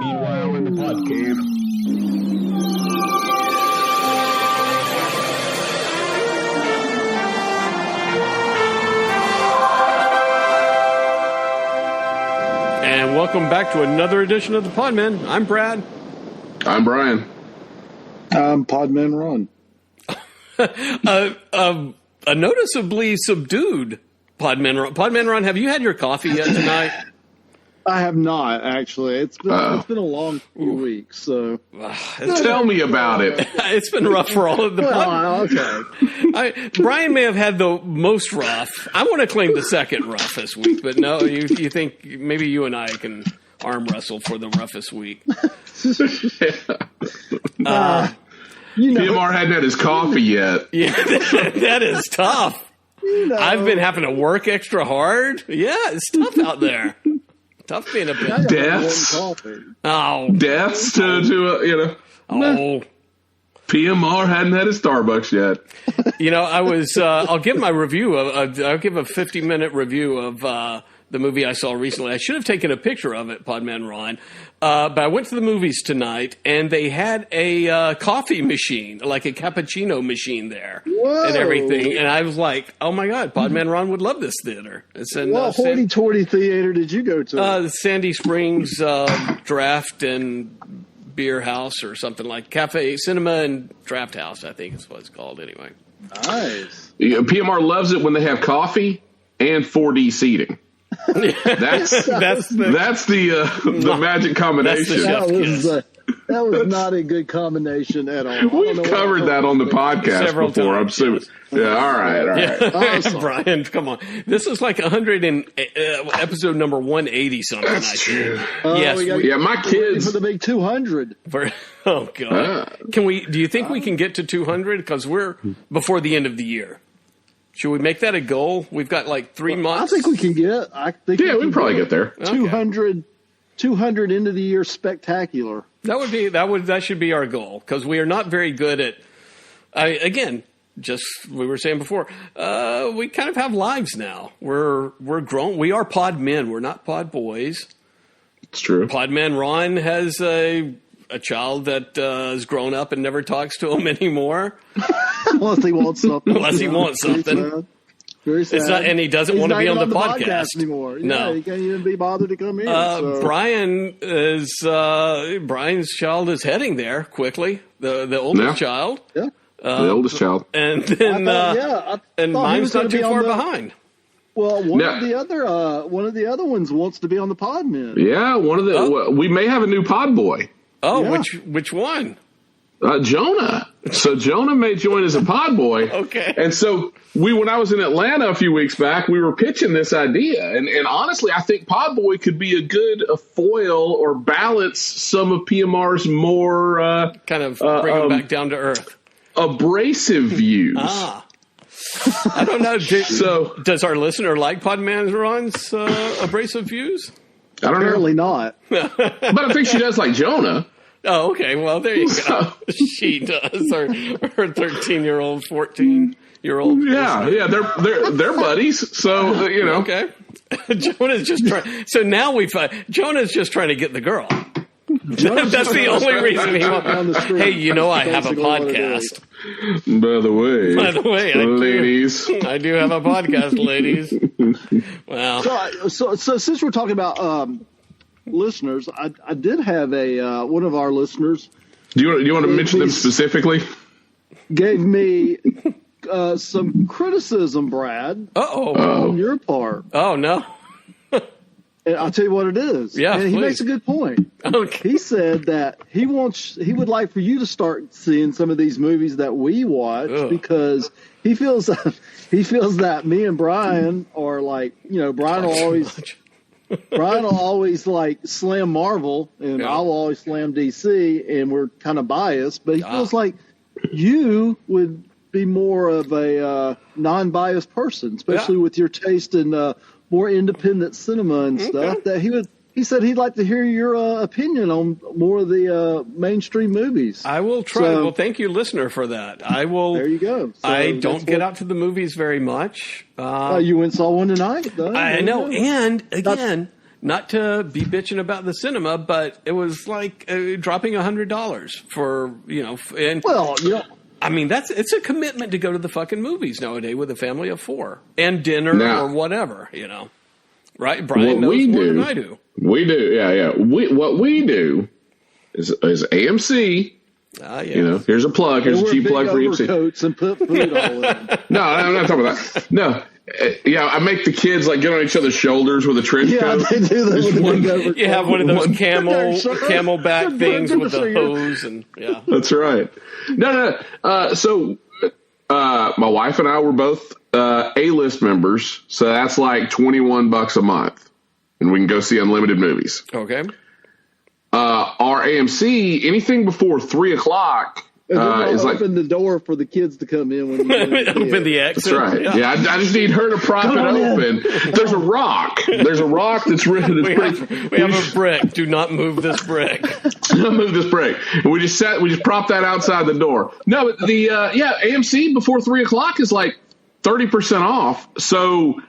Meanwhile, in the pod cave. And welcome back to another edition of the Podman. I'm Brad. I'm Brian. I'm Podman Ron. A noticeably subdued Podman Ron. Podman Ron, have you had your coffee yet tonight? I have not, actually. It's been a long few weeks. So tell me about it. It's been rough for all of the okay. Brian may have had the most rough. I want to claim the second roughest week, but no, you think maybe you and I can arm wrestle for the roughest week. PMR hadn't had his coffee yet. Yeah, that is tough. I've been having to work extra hard. Yeah, it's tough out there. Tough being a bit. Deaths. Deaths to. Oh. PMR hadn't had his Starbucks yet. I'll give my review I'll give a 50-minute review of the movie I saw recently. I should have taken a picture of it, Podman Ron. But I went to the movies tonight, and they had a coffee machine, like a cappuccino machine there. Whoa. And everything. And I was like, oh, my God, Podman Ron would love this theater. It's in what hoity-toity theater did you go to? The Sandy Springs Draft and Beer House or something like Cafe, Cinema and Draft House, I think is what it's called anyway. Nice. PMR loves it when they have coffee and 4D seating. That's the magic combination. That was not a good combination at all. We've covered that on the podcast several before. times. I'm assuming. Yeah, all right. Yeah. Brian, come on. This is like 100 and episode number 180 something. That's true. Yes. My kids for the big 200. Oh God. Do you think we can get to 200? Because we're before the end of the year. Should we make that a goal? We've got like 3 months. I think we can get. we can probably get there. 200 end of the year spectacular. That should be our goal, because we are not very good at. We were saying before, we kind of have lives now. We're grown. We are pod men. We're not pod boys. It's true. Podman Ron has a child that has grown up and never talks to him anymore. Unless he wants something. Very sad. It's not, and he doesn't want to be on the podcast anymore. No, he can't even be bothered to come here. Brian's child is heading there quickly. The oldest child. Yeah. The oldest child. And then and mine's not too far behind. Well, one of the other ones wants to be on the Podman. Yeah, we may have a new pod boy. Oh, yeah. Which one? Jonah. So Jonah may join as a pod boy. Okay. And so when I was in Atlanta a few weeks back, we were pitching this idea. And honestly, I think pod boy could be a good foil or balance some of PMR's more kind of bring him back down to earth. Abrasive views. I don't know. Does our listener like Podman Ron's abrasive views? I don't know. Apparently not. But I think she does like Jonah. Oh, okay. Well, there you go. She does. Her 13-year-old, 14-year-old. Yeah. They're buddies. So Okay. Jonah's just trying. So now Jonah's just trying to get the girl. That's the only reason he wants. Hey, I have a podcast. By the way, ladies, I do have a podcast, ladies. Wow. So since we're talking about listeners, I did have one of our listeners. Do you want to mention them specifically? Gave me some criticism, Brad. On your part. Oh no. And I'll tell you what it is. Yeah, and he makes a good point. Okay. He said that he would like for you to start seeing some of these movies that we watch because he feels that me and Brian are like, Brian will always like slam Marvel and I'll always slam DC, and we're kind of biased, but he feels like you would be more of a non-biased person, especially with your taste in more independent cinema and stuff. That he said he'd like to hear your opinion on more of the mainstream movies. I will try. Well, thank you, listener, for that. I will. There you go. So I don't get out to the movies very much. You went and saw one tonight, though. I know. And again, not to be bitching about the cinema, but it was like dropping $100 for, and Well, I mean, it's a commitment to go to the fucking movies nowadays with a family of 4 and dinner or whatever, right? Brian knows more than I do. We do. Yeah. What we do is AMC. Here's a plug. Here's a cheap plug for AMC. Coats and put food all in them. No, I'm not talking about that. No. Yeah, I make the kids like get on each other's shoulders with a trench coat. Yeah, they do that. You have one of those camelback things with the hose, and that's right. No. So my wife and I were both A-list members, so that's like $21 a month, and we can go see unlimited movies. Okay. Our AMC, anything before 3:00. Is open the door for the kids to come in when you open the exit. That's right. Yeah, I just need her to prop it open. There's a rock. That's written. We have a brick. Do not move this brick. Do not move this brick. And we just prop that outside the door. No, but the AMC before 3:00 is like 30% off. So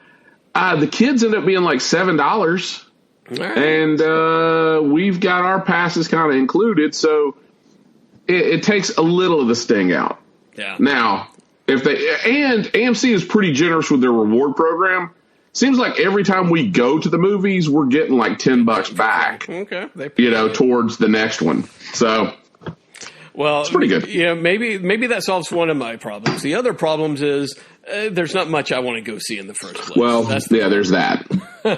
the kids end up being like $7, right. And we've got our passes kind of included. So. It takes a little of the sting out. Yeah. Now, AMC is pretty generous with their reward program. Seems like every time we go to the movies, we're getting like $10 back. Okay. Towards the next one. So, it's pretty good. Yeah, maybe that solves one of my problems. The other problems is there's not much I want to go see in the first place. Well, there's that.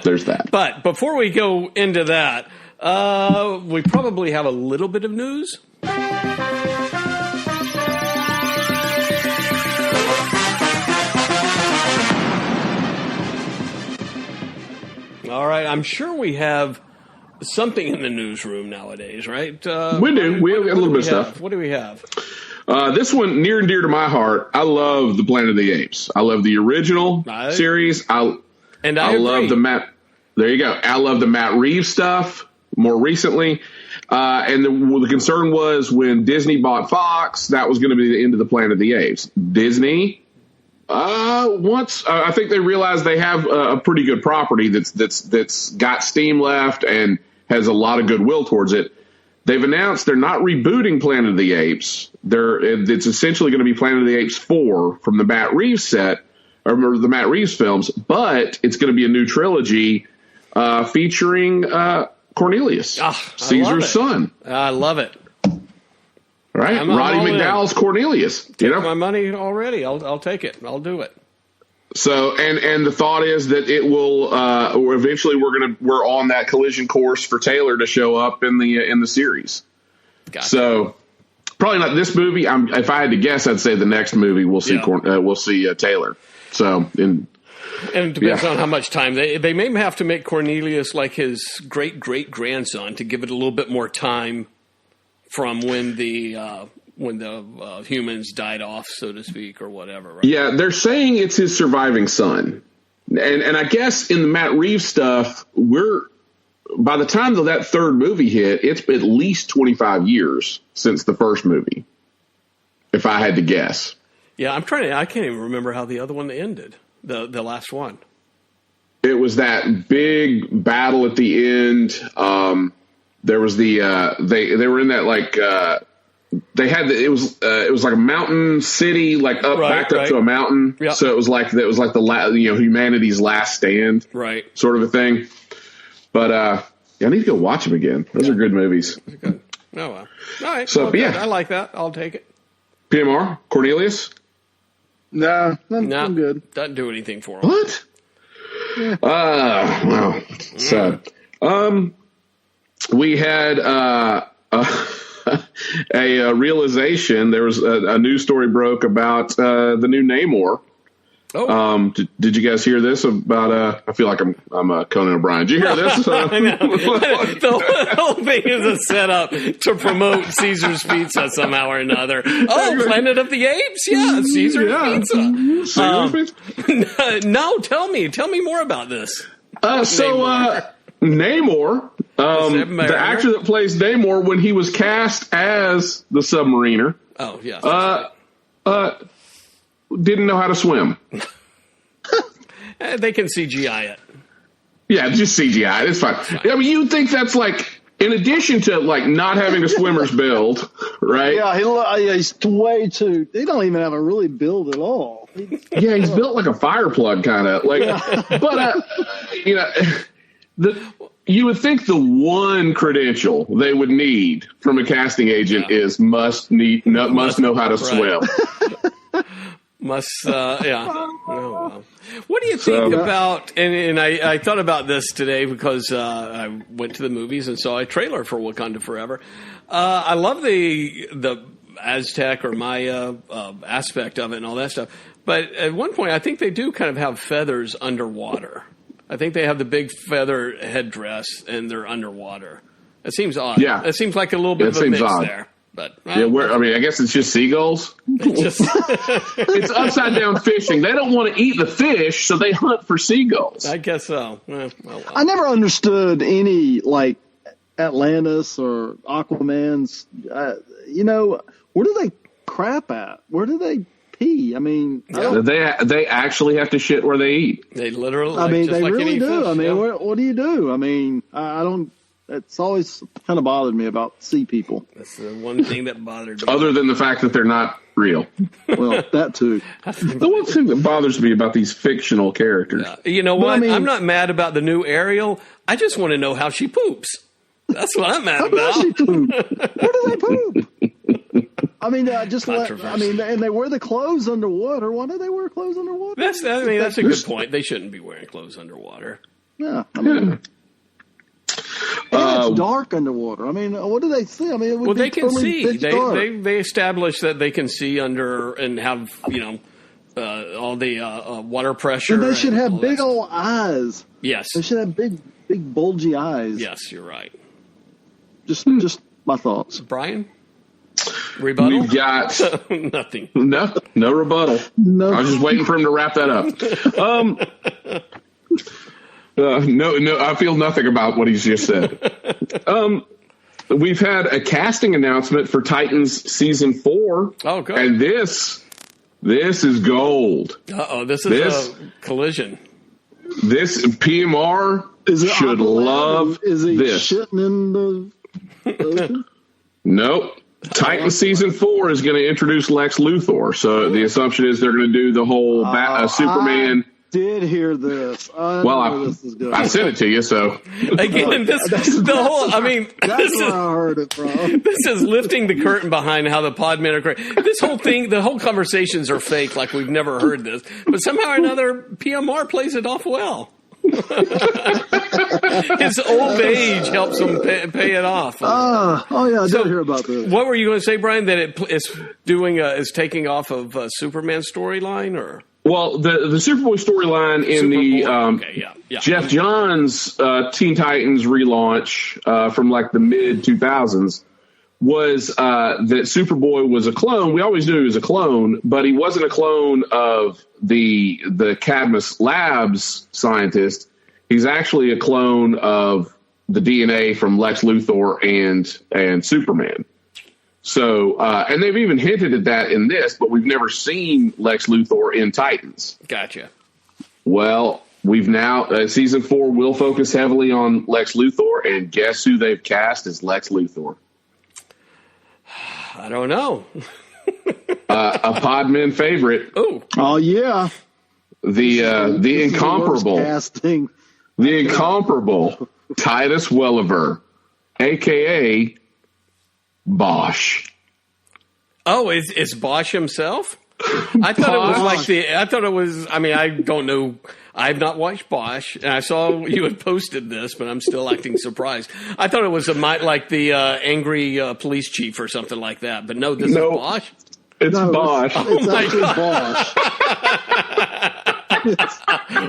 There's that. But before we go into that, we probably have a little bit of news. All right, I'm sure we have something in the newsroom nowadays, right? We do. We have a little bit of stuff. What do we have? This one, near and dear to my heart. I love the Planet of the Apes. I love the original series. I love the Matt. There you go. I love the Matt Reeves stuff more recently. And the concern was when Disney bought Fox, that was going to be the end of the Planet of the Apes. Disney, I think they realized they have a pretty good property that's got steam left and has a lot of goodwill towards it. They've announced they're not rebooting Planet of the Apes. It's essentially going to be Planet of the Apes 4 from the Matt Reeves set, or the Matt Reeves films, but it's going to be a new trilogy featuring Cornelius, Caesar's son. I love it. Right, Roddy McDowell's Cornelius. Take my money already. I'll take it. I'll do it. So, and the thought is that it will, or eventually we're on that collision course for Taylor to show up in the series. Gotcha. So, probably not this movie. If I had to guess, I'd say the next movie we'll see Taylor. So, and it depends on how much time they may have to make Cornelius like his great grandson to give it a little bit more time from when the humans died off, so to speak, or whatever. Right? Yeah, they're saying it's his surviving son, and I guess in the Matt Reeves stuff, by the time that third movie hit, it's at least 25 years since the first movie. If I had to guess. Yeah, I can't even remember how the other one ended. The last one. It was that big battle at the end. There was they were in that like they had it was like a mountain city like backed up to a mountain. Yep. So it was like the humanity's last stand, right? Sort of a thing. But I need to go watch them again. Those are good movies. Good. Oh well. All right. So I like that. I'll take it. PMR Cornelius. No, I'm good. Doesn't do anything for him. What? Yeah. Well, sad. We had a realization. There was a news story broke about the new Namor. Oh. Did you guys hear this about? I feel like I'm Conan O'Brien. Did you hear this? I know. The whole thing is a setup to promote Caesar's Pizza somehow or another. Oh, Planet of the Apes? Yeah, Caesar's Pizza. No, tell me more about this. Namor, the actor that plays Namor, when he was cast as the Submariner. Oh, yeah. Didn't know how to swim. They can CGI it. Yeah, just CGI. It's fine. I mean, you would think that's like, in addition to like not having a swimmer's build, right? Yeah, he's way too. He don't even have a really build at all. Yeah, he's built like a fire plug, kind of like. But you would think the one credential they would need from a casting agent is must know how to swim. Oh, well. What do you think about? And I thought about this today because I went to the movies and saw a trailer for Wakanda Forever. I love the Aztec or Maya aspect of it and all that stuff. But at one point, I think they do kind of have feathers underwater. I think they have the big feather headdress and they're underwater. It seems odd. Yeah, it seems like a little bit of a mix there. But I guess it's just seagulls. It's upside down fishing. They don't want to eat the fish, so they hunt for seagulls. I guess so. I never understood any like Atlantis or Aquaman's. Where do they crap at? Where do they pee? I mean, they actually have to shit where they eat. They literally. I mean, they like really do. Fish. I mean, what do you do? I mean, I don't. It's always kind of bothered me about sea people. That's the one thing that bothered me. Other than the fact that they're not real. Well, that too. The one thing that bothers me about these fictional characters. You know what? I'm not mad about the new Ariel. I just want to know how she poops. That's what I'm mad about. How does she poop? Where do they poop? I mean, and they wear the clothes underwater. Why do they wear clothes underwater? That's a good point. They shouldn't be wearing clothes underwater. Yeah. I mean, it's dark underwater. I mean, what do they see? I mean, they can see. They establish that they can see under and have all the water pressure. And they should have big old eyes. Yes, they should have big bulgy eyes. Yes, you're right. Just my thoughts, Brian. Rebuttal? We've got nothing. No rebuttal. No. I was just waiting for him to wrap that up. No, I feel nothing about what he's just said. We've had a casting announcement for Titans season 4. Oh, good. And this is gold. This is a collision. This PMR should love is he this. Shitting in the Nope. Titans season 4 is going to introduce Lex Luthor. So the assumption is they're going to do the whole Superman. Did hear this. This is good. I sent it to you, so again, that's where I heard it from. This is lifting the curtain behind how the Podmen are great. This whole thing, the whole conversations are fake, like we've never heard this, but somehow or another, PMR plays it off well. His old age helps him pay it off. I did hear about this. What were you going to say, Brian? That is taking off of Superman's storyline, or? Well, the Superboy storyline in Jeff Johns Teen Titans relaunch from like the mid 2000s was that Superboy was a clone. We always knew he was a clone, but he wasn't a clone of the Cadmus Labs scientist. He's actually a clone of the DNA from Lex Luthor and Superman. So, and they've even hinted at that in this, but we've never seen Lex Luthor in Titans. Gotcha. Well, we've now, season 4 will focus heavily on Lex Luthor, and guess who they've cast as Lex Luthor? I don't know. A Podman favorite. Oh yeah. The incomparable. The incomparable Titus Welliver, a.k.a. Bosch. Oh, is Bosch himself? I thought it was I don't know. I've not watched Bosch, and I saw you had posted this, but I'm still acting surprised. I thought it was like the angry police chief or something like that, but no, this is Bosch? It's Bosch. It's actually Bosch.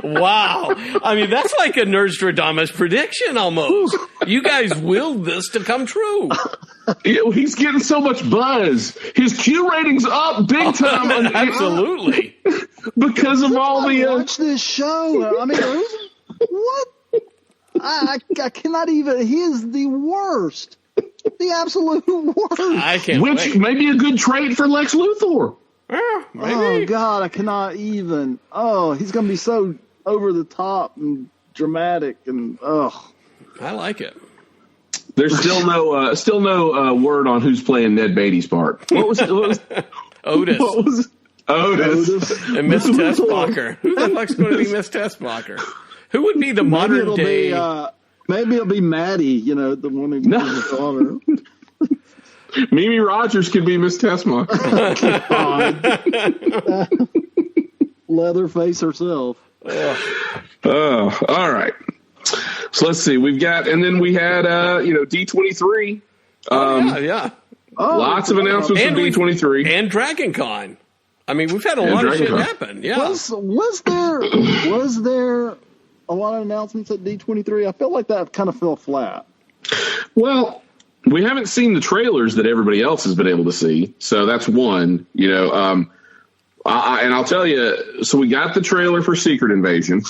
Wow. I mean, that's like a Nerdstradamus prediction almost. You guys willed this to come true. Yeah, he's getting so much buzz. His Q rating's up big time. Absolutely. Because of all the... watch this show. I mean, what? I cannot even... He is the worst. The absolute worst. I can't Which may be a good trait for Lex Luthor. Maybe. Oh, God, I cannot even... Oh, he's going to be so over the top and dramatic, and I like it. There's still no word on who's playing Ned Beatty's part. What was Otis. What was Otis. And Miss Tessbacher. Who the fuck's going to be Miss Tessbacher? Who would be the modern day? Maybe it'll be Maddie, the one who was the daughter. Mimi Rogers could be Miss Tessbacher. Leatherface herself. Oh, all right. So let's see. We've got, and then we had, D23. Lots of announcements from D23 and Dragon Con. I mean, we've had a lot of shit happen. Yeah. Was there a lot of announcements at D23? I felt like that kind of fell flat. Well, we haven't seen the trailers that everybody else has been able to see, so that's one. And I'll tell you. So we got the trailer for Secret Invasion,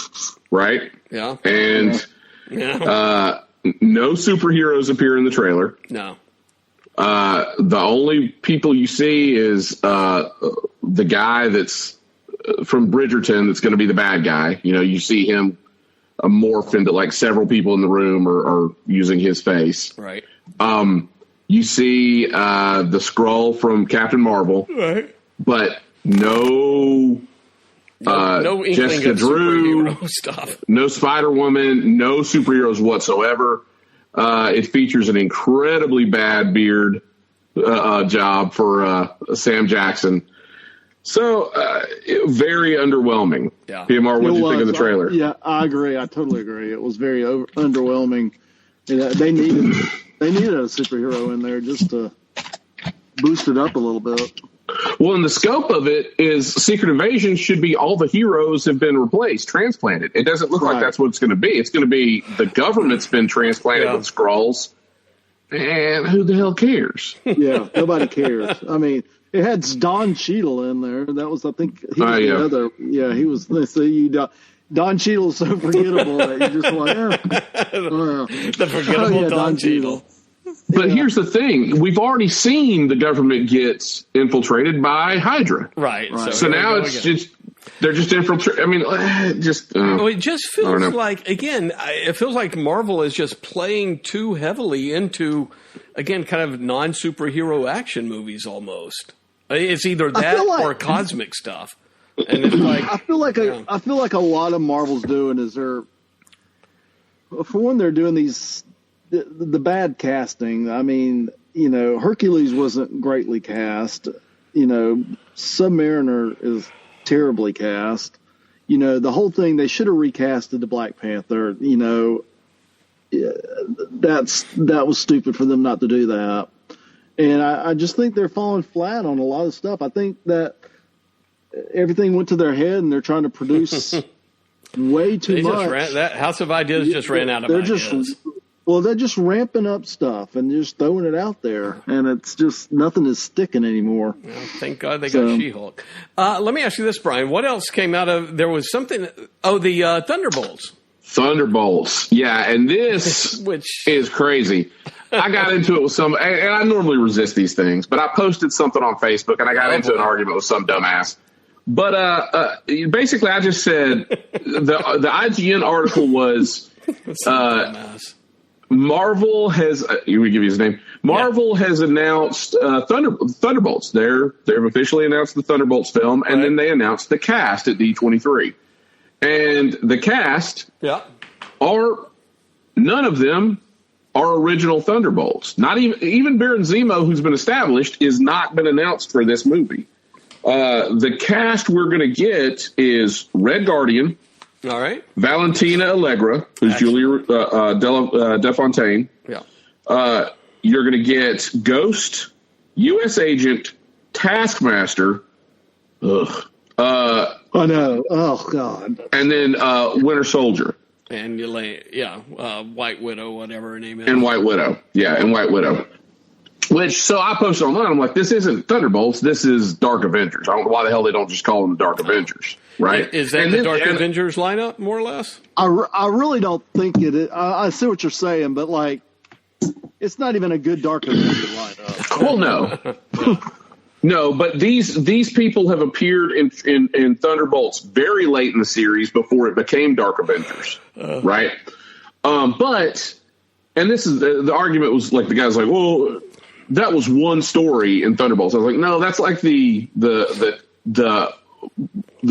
right? Yeah. And no superheroes appear in the trailer. No. The only people you see is the guy that's from Bridgerton that's going to be the bad guy. You see him morph into like several people in the room are using his face. Right. You see the Skrull from Captain Marvel. Right. But no Jessica Drew stuff. No Spider-Woman, no superheroes whatsoever. It features an incredibly bad beard job for Sam Jackson. So, very underwhelming. Yeah. PMR, what did you think of the trailer? Yeah, I agree. I totally agree. It was very underwhelming. They needed a superhero in there just to boost it up a little bit. Well, and the scope of it is Secret Invasion should be all the heroes have been replaced, transplanted. It doesn't look like that's what it's going to be. It's going to be the government's been transplanted with Skrulls. And who the hell cares? Yeah, nobody cares. I mean, it had Don Cheadle in there. That was, I think, he was the other. Yeah, he was. They say Don Cheadle's so forgettable that you just like, the forgettable Don Cheadle. But here's the thing. We've already seen the government get infiltrated by Hydra. Right. So now it's just, they're just infiltrated. I mean, it just feels like, again, it feels like Marvel is just playing too heavily into, again, kind of non-superhero action movies almost. It's either that or cosmic stuff. And it's like, I feel like a lot of Marvel's doing is for one, they're doing these, the bad casting. I mean, Hercules wasn't greatly cast. Submariner is terribly cast. The whole thing, they should have recasted the Black Panther. That was stupid for them not to do that. And I just think they're falling flat on a lot of stuff. I think that everything went to their head and they're trying to produce way too much. That House of Ideas just ran out of ideas. They're just ramping up stuff and just throwing it out there, and it's just nothing is sticking anymore. Well, thank God they got She-Hulk. Let me ask you this, Brian. What else came out of? There was something. Oh, the Thunderbolts. Thunderbolts, yeah, and this is crazy. I got into it with and I normally resist these things, but I posted something on Facebook and I got into an argument with some dumbass. But basically, I just said the IGN article was. Marvel has. You would give you his name. Marvel has announced Thunderbolts. They've officially announced the Thunderbolts film, and then they announced the cast at D23. And the cast none of them are original Thunderbolts. Not even Baron Zemo, who's been established, is not been announced for this movie. The cast we're going to get is Red Guardian. All right. Valentina Allegra, who's Julia DeFontaine. Yeah. You're going to get Ghost, U.S. Agent, Taskmaster. Ugh. I know. Oh, God. And then Winter Soldier. And White Widow, whatever her name is. And White Widow. Yeah, and White Widow. So I posted online, I'm like, this isn't Thunderbolts, this is Dark Avengers. I don't know why the hell they don't just call them the Dark Avengers, right? Is that the Dark Avengers lineup, more or less? I really don't think it is. I see what you're saying, but, it's not even a good Dark Avengers lineup. Well, no. No, but these people have appeared in Thunderbolts very late in the series before it became Dark Avengers, right? But this is the argument was like the guy's like, well, that was one story in Thunderbolts. I was like, no, that's like the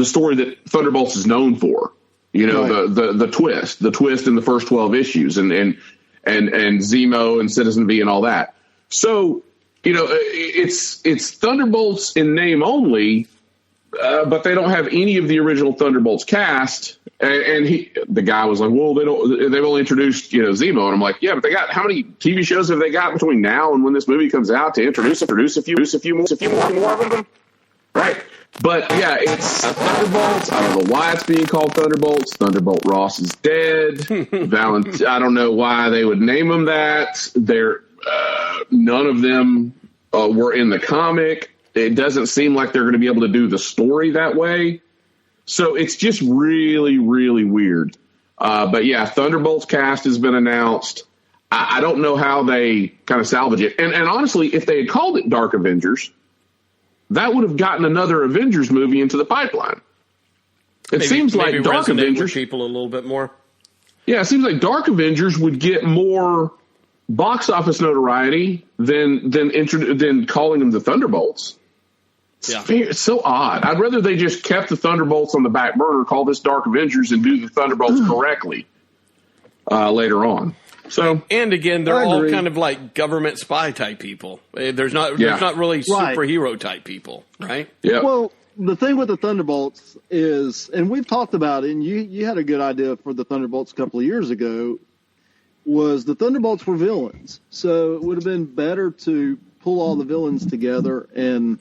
story that Thunderbolts is known for. You know, right. the twist in the first 12 issues, and Zemo and Citizen V and all that. So, you know, it's Thunderbolts in name only, but they don't have any of the original Thunderbolts cast. And the guy was like, well, they've only introduced, you know, Zemo. And I'm like, yeah, but they got, how many TV shows have they got between now and when this movie comes out to introduce a few more of them? Right. But yeah, it's Thunderbolts. I don't know why it's being called Thunderbolts. Thunderbolt Ross is dead. I don't know why they would name him that. None of them were in the comic. It doesn't seem like they're going to be able to do the story that way. So it's just really, really weird. But yeah, Thunderbolts cast has been announced. I don't know how they kind of salvage it. And honestly, if they had called it Dark Avengers, that would have gotten another Avengers movie into the pipeline. It seems like Dark Avengers people a little bit more. Yeah, it seems like Dark Avengers would get more box office notoriety than calling them the Thunderbolts. It's so odd. I'd rather they just kept the Thunderbolts on the back burner, call this Dark Avengers, and do the Thunderbolts correctly later on. So, and again, they're all kind of like government spy type people. There's not really superhero type people, right? Yeah. Well, the thing with the Thunderbolts is, and we've talked about it, and you had a good idea for the Thunderbolts a couple of years ago, was the Thunderbolts were villains. So it would have been better to pull all the villains together and,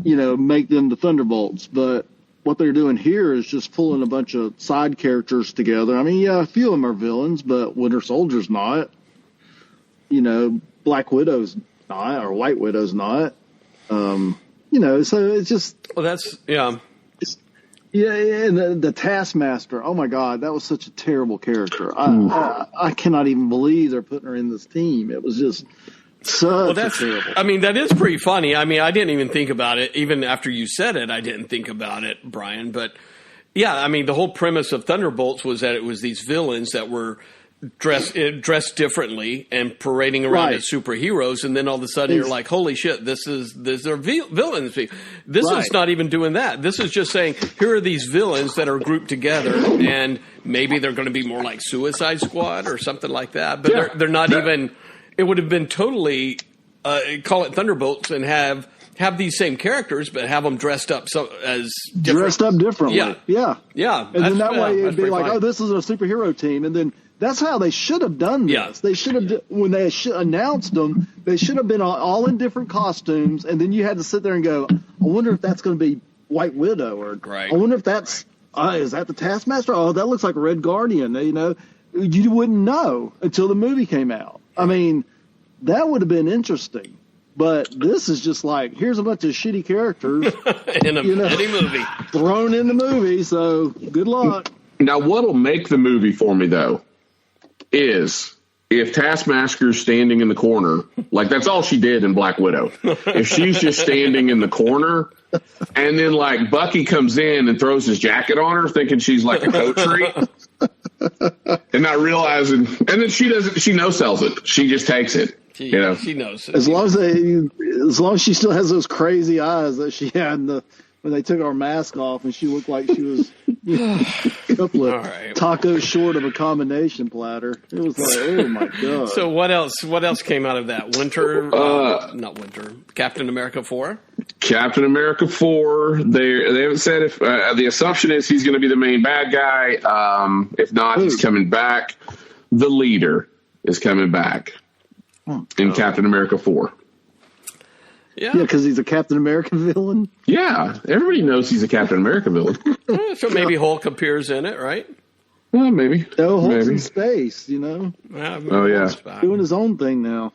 you know, make them the Thunderbolts. But what they're doing here is just pulling a bunch of side characters together. I mean, yeah, a few of them are villains, but Winter Soldier's not. You know, Black Widow's not, or White Widow's not. You know, so it's just... Well, that's... Yeah. Yeah, and the Taskmaster. Oh my God, that was such a terrible character. I cannot even believe they're putting her in this team. It was just terrible. I mean, that is pretty funny. I mean, I didn't even think about it. Even after you said it, I didn't think about it, Brian. But yeah, I mean, the whole premise of Thunderbolts was that it was these villains that were dressed differently and parading around as superheroes, and then all of a sudden you're like, holy shit, these are villains. This is not even doing that. This is just saying, here are these villains that are grouped together, and maybe they're going to be more like Suicide Squad or something like that, but they're not even. It would have been totally call it Thunderbolts and have these same characters, but have them dressed up dressed up differently. Yeah. And then that way it'd be like, fine. oh, this is a superhero team, and then that's how they should have done this. Yeah. They should have, when they announced them, they should have been all in different costumes, and then you had to sit there and go, I wonder if that's going to be White Widow, or I wonder if that's is that the Taskmaster? Oh, that looks like Red Guardian. You know, you wouldn't know until the movie came out. I mean, that would have been interesting. But this is just like, here's a bunch of shitty characters in a movie thrown in the movie. So good luck. Now, what'll make the movie for me though is if Taskmaster's standing in the corner, like that's all she did in Black Widow. If she's just standing in the corner, and then like Bucky comes in and throws his jacket on her, thinking she's like a coat tree. And not realizing, and then she no-sells it. She just takes it. She knows it. As long as she still has those crazy eyes that she had when they took our mask off, and she looked like she was a couple of tacos short of a combination platter. It was like, oh my God. So what else? What else came out of that? Not Winter. Captain America 4. Captain America 4. They haven't said if the assumption is he's going to be the main bad guy. If not, he's coming back. The leader is coming back in Captain America 4. Yeah, because he's a Captain America villain. Yeah, everybody knows he's a Captain America villain. So maybe Hulk appears in it, right? Well, maybe. Oh, Hulk's in space, you know. Doing his own thing now.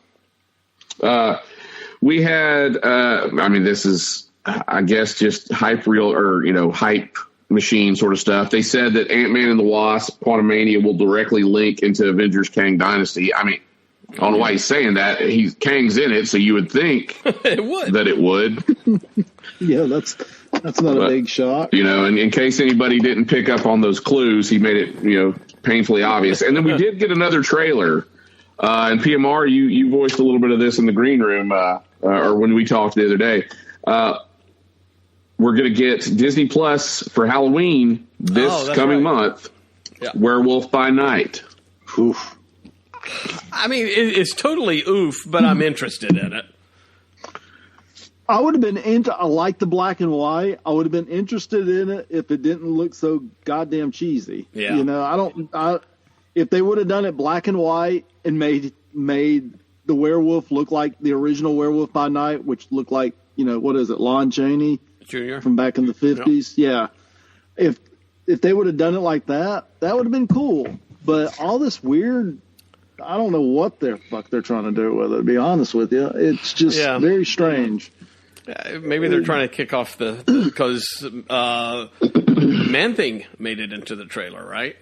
We had, this is, I guess, just hype machine sort of stuff. They said that Ant-Man and the Wasp, Quantumania will directly link into Avengers Kang Dynasty. I mean, I don't know why he's saying that. Kang's in it, so you would think it would. that it would. Yeah, that's not a big shock. In case anybody didn't pick up on those clues, he made it, painfully obvious. And then we did get another trailer. And PMR, you voiced a little bit of this in the green room, or when we talked the other day. We're going to get Disney Plus for Halloween this coming month. Yeah. Werewolf by Night. Oof. I mean, it's totally oof, but I'm interested in it. I would have been I like the black and white. I would have been interested in it if it didn't look so goddamn cheesy. Yeah. If they would have done it black and white and made the werewolf look like the original Werewolf by Night, which looked like, what is it, Lon Chaney Jr. from back in the 50s. Yeah. If they would have done it like that, that would have been cool. But all this weird, I don't know what the fuck they're trying to do with it, to be honest with you. It's just very strange. Maybe they're trying to kick off because Man-Thing made it into the trailer, right?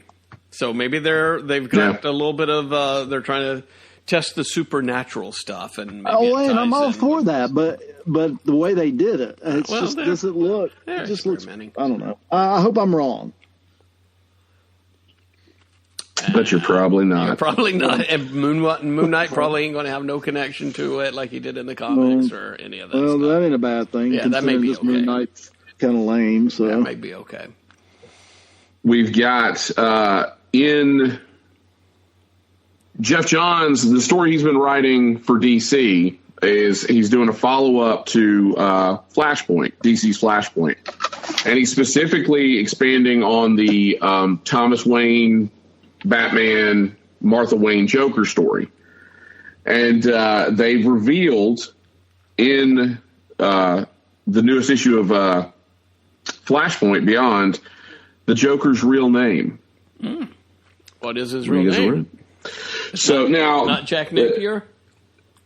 So maybe they've got a little bit of they're trying to test the supernatural stuff, and and I'm all for that, but the way they did it, it just doesn't look. It just looks. I don't know. I hope I'm wrong. But you're probably not. You're probably not. And Moon Knight probably ain't going to have no connection to it like he did in the comics or any of that stuff. That ain't a bad thing. Yeah, that may be okay. Moon Knight's kind of lame, so that may be okay. We've got in Jeff Johns, the story he's been writing for DC is he's doing a follow-up to Flashpoint, DC's Flashpoint. And he's specifically expanding on the Thomas Wayne Batman, Martha Wayne Joker story. And they've revealed in the newest issue of Flashpoint Beyond the Joker's real name. What is his real name? So now, not Jack Napier?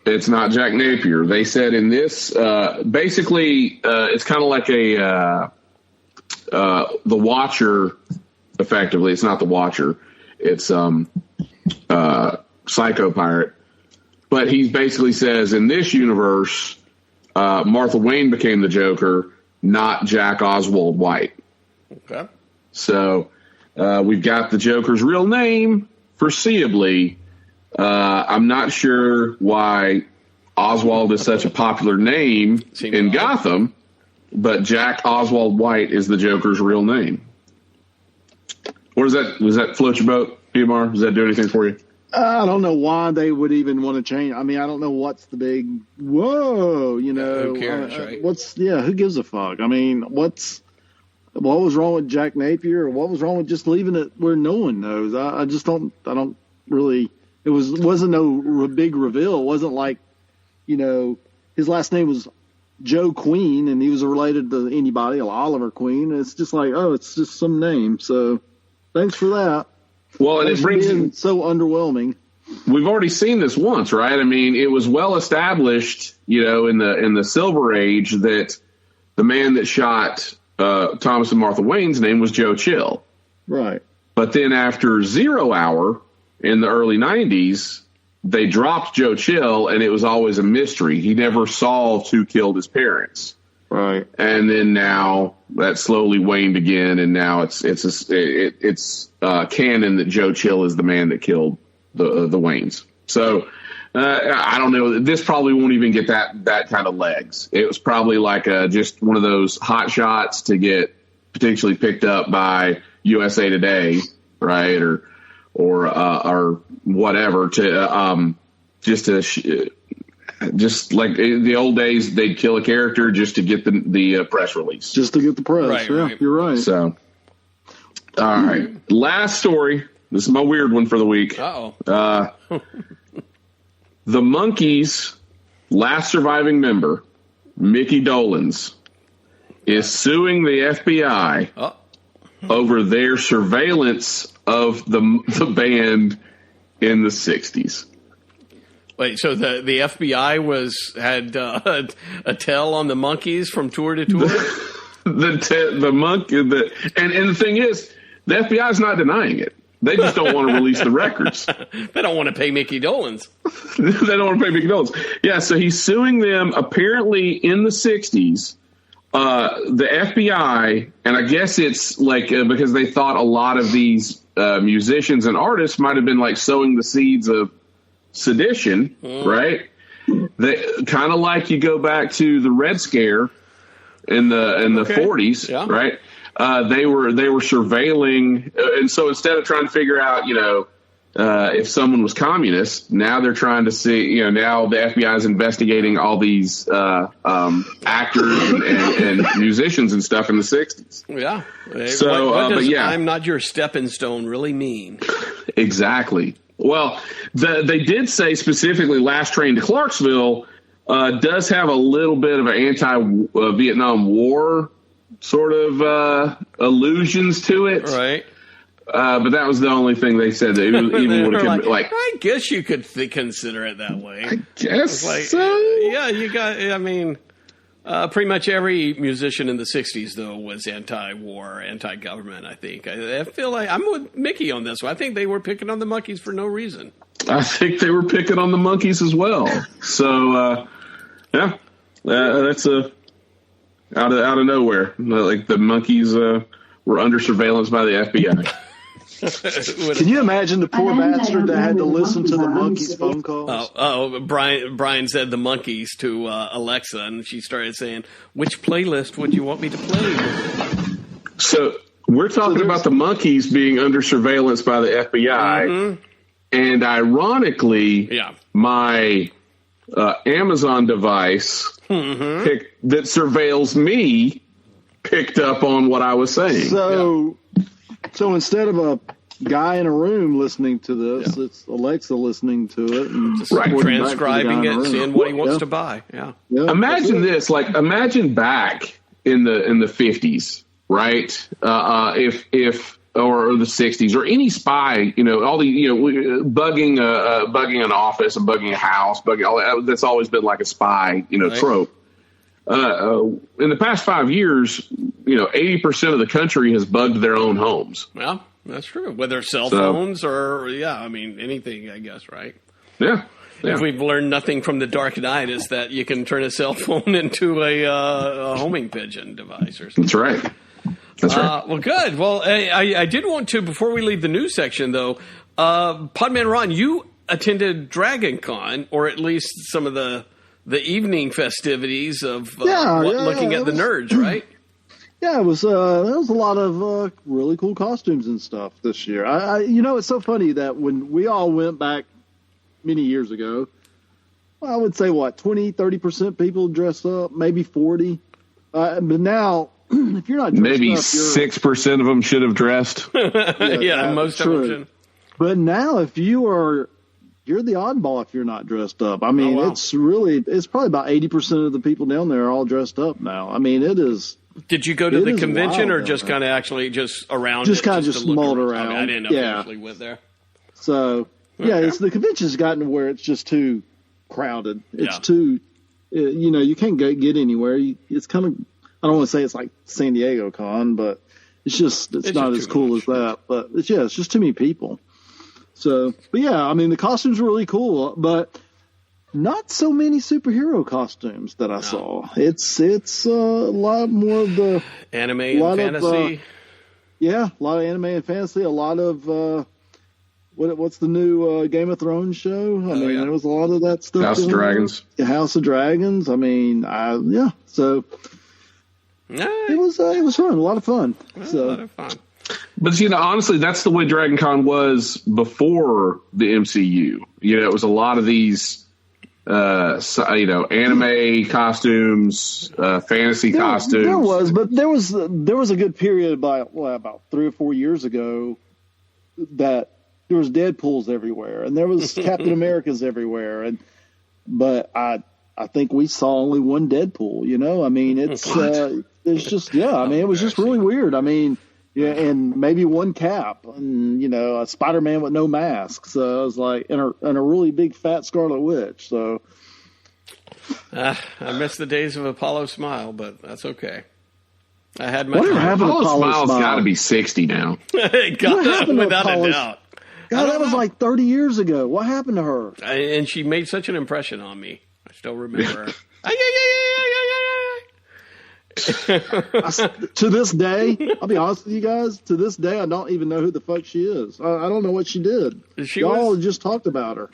It's not Jack Napier. They said in this, basically, it's kind of like the Watcher, effectively. It's not the Watcher. It's Psycho Pirate. But he basically says in this universe, Martha Wayne became the Joker, not Jack Oswald White. Okay. So we've got the Joker's real name, foreseeably. I'm not sure why Oswald is such a popular name in Gotham, but Jack Oswald White is the Joker's real name. What is that? Does that float your boat, PMR? Does that do anything for you? I don't know why they would even want to change. I mean, I don't know what's the big whoa. Who cares, right? Who gives a fuck? I mean, what was wrong with Jack Napier, or what was wrong with just leaving it where no one knows? I don't really. It wasn't no big reveal. It wasn't like, his last name was Joe Queen, and he was related to anybody, Oliver Queen. It's just like, it's just some name. So, thanks for that. Well, and it brings in so underwhelming. We've already seen this once, right? I mean, it was well established, in the Silver Age that the man that shot Thomas and Martha Wayne's name was Joe Chill. Right. But then after 0 Hour in the early 90s, they dropped Joe Chill, and it was always a mystery. He never solved who killed his parents. Right. And then now that slowly waned again, and now it's canon that Joe Chill is the man that killed the Waynes. So I don't know. This probably won't even get that kind of legs. It was probably like just one of those hot shots to get potentially picked up by USA Today, right, or whatever to just like the old days, they'd kill a character just to get the press release. Just to get the press. Right. You're right. So, all right. Last story. This is my weird one for the week. Uh-oh. The Monkees' last surviving member, Mickey Dolenz, is suing the FBI over their surveillance of the band in the 60s. Wait, so the FBI had a tell on the Monkees from tour to tour? And the thing is, the FBI is not denying it. They just don't want to release the records. They don't want to pay Mickey Dolenz. They don't want to pay Mickey Dolenz. Yeah, so he's suing them apparently in the 60s. The FBI, and I guess it's like because they thought a lot of these musicians and artists might have been like sowing the seeds of sedition, right? They kind of like you go back to the Red Scare in the 40s, right? They were surveilling, and so instead of trying to figure out, if someone was communist, now they're trying to see, now the FBI is investigating all these actors and musicians and stuff in the 60s. Yeah. So, what does but yeah, I'm not your stepping stone really mean? Exactly. Well, they did say specifically Last Train to Clarksville does have a little bit of an anti-Vietnam War sort of allusions to it. Right. But that was the only thing they said that even would have like. I guess you could consider it that way. I guess so. Yeah, you got. I mean, pretty much every musician in the '60s though was anti-war, anti-government. I think. I feel like I'm with Mickey on this one. I think they were picking on the Monkees for no reason. I think they were picking on the Monkees as well. So yeah, that's out of nowhere. Like the Monkees were under surveillance by the FBI. Can you imagine the poor bastard that had to listen to the Monkees' phone calls? Brian said the Monkees to Alexa, and she started saying, "Which playlist would you want me to play?" So we're talking about the Monkees being under surveillance by the FBI, and ironically, my Amazon device that surveils me picked up on what I was saying. So instead of a guy in a room listening to this, it's Alexa listening to it and just transcribing it, seeing what he wants to buy. Yeah. Imagine this, imagine back in the 50s, right? If or the 60s or any spy, all the bugging an office and bugging a house, bugging all that, that's always been like a spy, trope. In the past 5 years, 80% of the country has bugged their own homes. Well, that's true. Whether cell phones or, anything, I guess, right? Yeah. If we've learned nothing from the Dark Knight, is that you can turn a cell phone into a homing pigeon device or something. That's right. Well, good. Well, I did want to, before we leave the news section, though, Podman Ron, you attended Dragon Con, or at least some of the evening festivities of looking at the nerds, right? Yeah, it was. There was a lot of really cool costumes and stuff this year. It's so funny that when we all went back many years ago, I would say 20-30% people dressed up, maybe 40. But now, if you're not dressed maybe up, 6% of them should have dressed. Most of them should. But now, if you're the oddball if you're not dressed up. I mean, it's probably about 80% of the people down there are all dressed up now. I mean, it is. Did you go to the convention or just kind of actually just around? Just kind of just mulled around. I didn't know if you actually went there. So, the convention's gotten to where it's just too crowded. It's too, you can't get anywhere. It's kind of, I don't want to say it's like San Diego Con, but it's not as cool as that. But it's just too many people. So, but I mean, the costumes were really cool, but not so many superhero costumes that I saw. It's a lot more of the anime and fantasy. A lot of anime and fantasy. A lot of what's the new Game of Thrones show? I mean, there was a lot of that stuff. House of Dragons. House of Dragons. I mean, So it was fun. A lot of fun. A lot of fun. But honestly, that's the way Dragon Con was before the MCU. It was a lot of these, anime costumes, fantasy costumes. There was, but there was a good period about 3 or 4 years ago that there was Deadpools everywhere, and there was Captain Americas everywhere, but I think we saw only one Deadpool. I mean, it's just I mean, it was just really weird. I mean. Yeah, and maybe one Cap, and a Spider-Man with no mask. So I was like, and a really big fat Scarlet Witch. So I miss the days of Apollo Smile, but that's okay. I had my Whatever time. happened to Apollo Apollo Smiles Smile? got to be 60 now. What happened to Without Apollo? a doubt. God, that was like 30 years ago. What happened to her? And she made such an impression on me. I still remember her. To this day, I'll be honest with you guys. To this day, I don't even know who the fuck she is. I don't know what she did. Y'all just talked about her.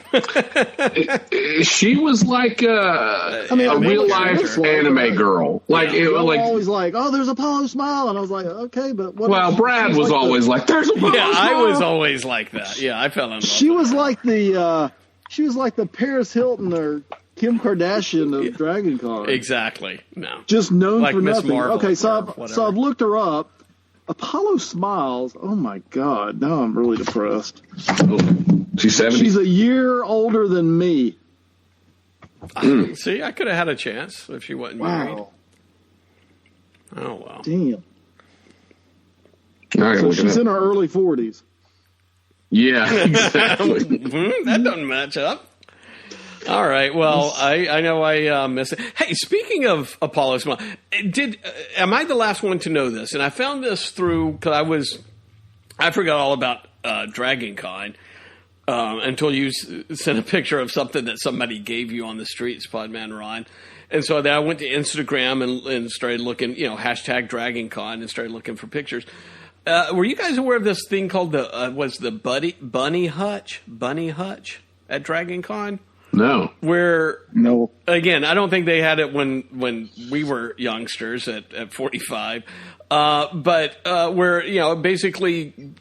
She was like a real life anime girl. Like always like, oh, there's Apollo Smile, and I was like, okay, but what? Well, Brad was always like, there's Apollo Smile. I was always like that. Yeah, I fell in love. She was like the Paris Hilton or Kim Kardashian of Dragon Con. Exactly. No. Just known like for Miss nothing. Marvel Okay, so I've looked her up. Apollo Smiles. Oh my God! Now I'm really depressed. She's 70. She's a year older than me. See, I could have had a chance if she wasn't married. Oh well. Damn. So she's in her early 40s. Yeah, exactly. That doesn't match up. All right. Well, I know I missed it. Hey, speaking of Apollo Smile, am I the last one to know this? And I found this through because I forgot all about Dragon Con until you sent a picture of something that somebody gave you on the streets, Podman Ron. And so then I went to Instagram and started looking, hashtag Dragon Con and started looking for pictures. Were you guys aware of this thing called the Bunny Hutch at Dragon Con? No. No. Again, I don't think they had it when we were youngsters at 45. But where, basically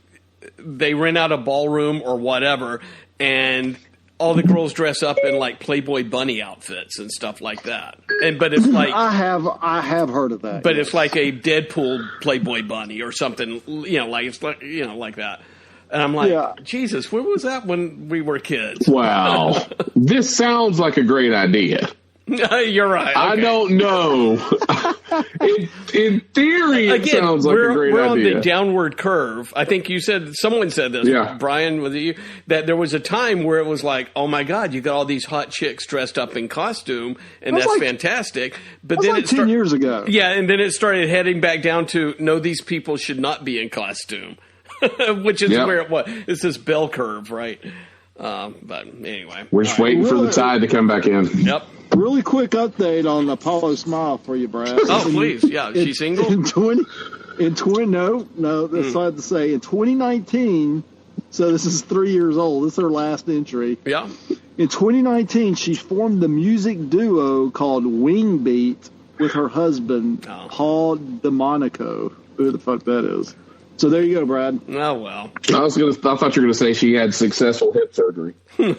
they rent out a ballroom or whatever, and all the girls dress up in like Playboy bunny outfits and stuff like that. But it's like I have heard of that. But yes. It's like a Deadpool Playboy bunny or something, like that. And I'm like, Jesus, where was that when we were kids? Wow. This sounds like a great idea. You're right. Okay. I don't know. in theory, it sounds like a great idea. We're on the downward curve. I think someone said this. Yeah. Brian, was it you? That there was a time where it was like, oh my God, you got all these hot chicks dressed up in costume, and that's fantastic. But then it 10 years ago. Yeah, and then it started heading back down to, no, these people should not be in costume. Which is where it was. It's this bell curve, right? But anyway. We're just waiting for the tide to come back in. Yep. Really quick update on Apollo Smile for you, Brad. Oh, please. Yeah. She's single? No, that's hard to say. In 2019, so this is 3 years old. This is her last entry. Yeah. In 2019, she formed the music duo called Wing Beat with her husband, Paul DeMonico. Who the fuck that is? So there you go, Brad. Oh, well. I thought you were going to say she had successful hip surgery. Well,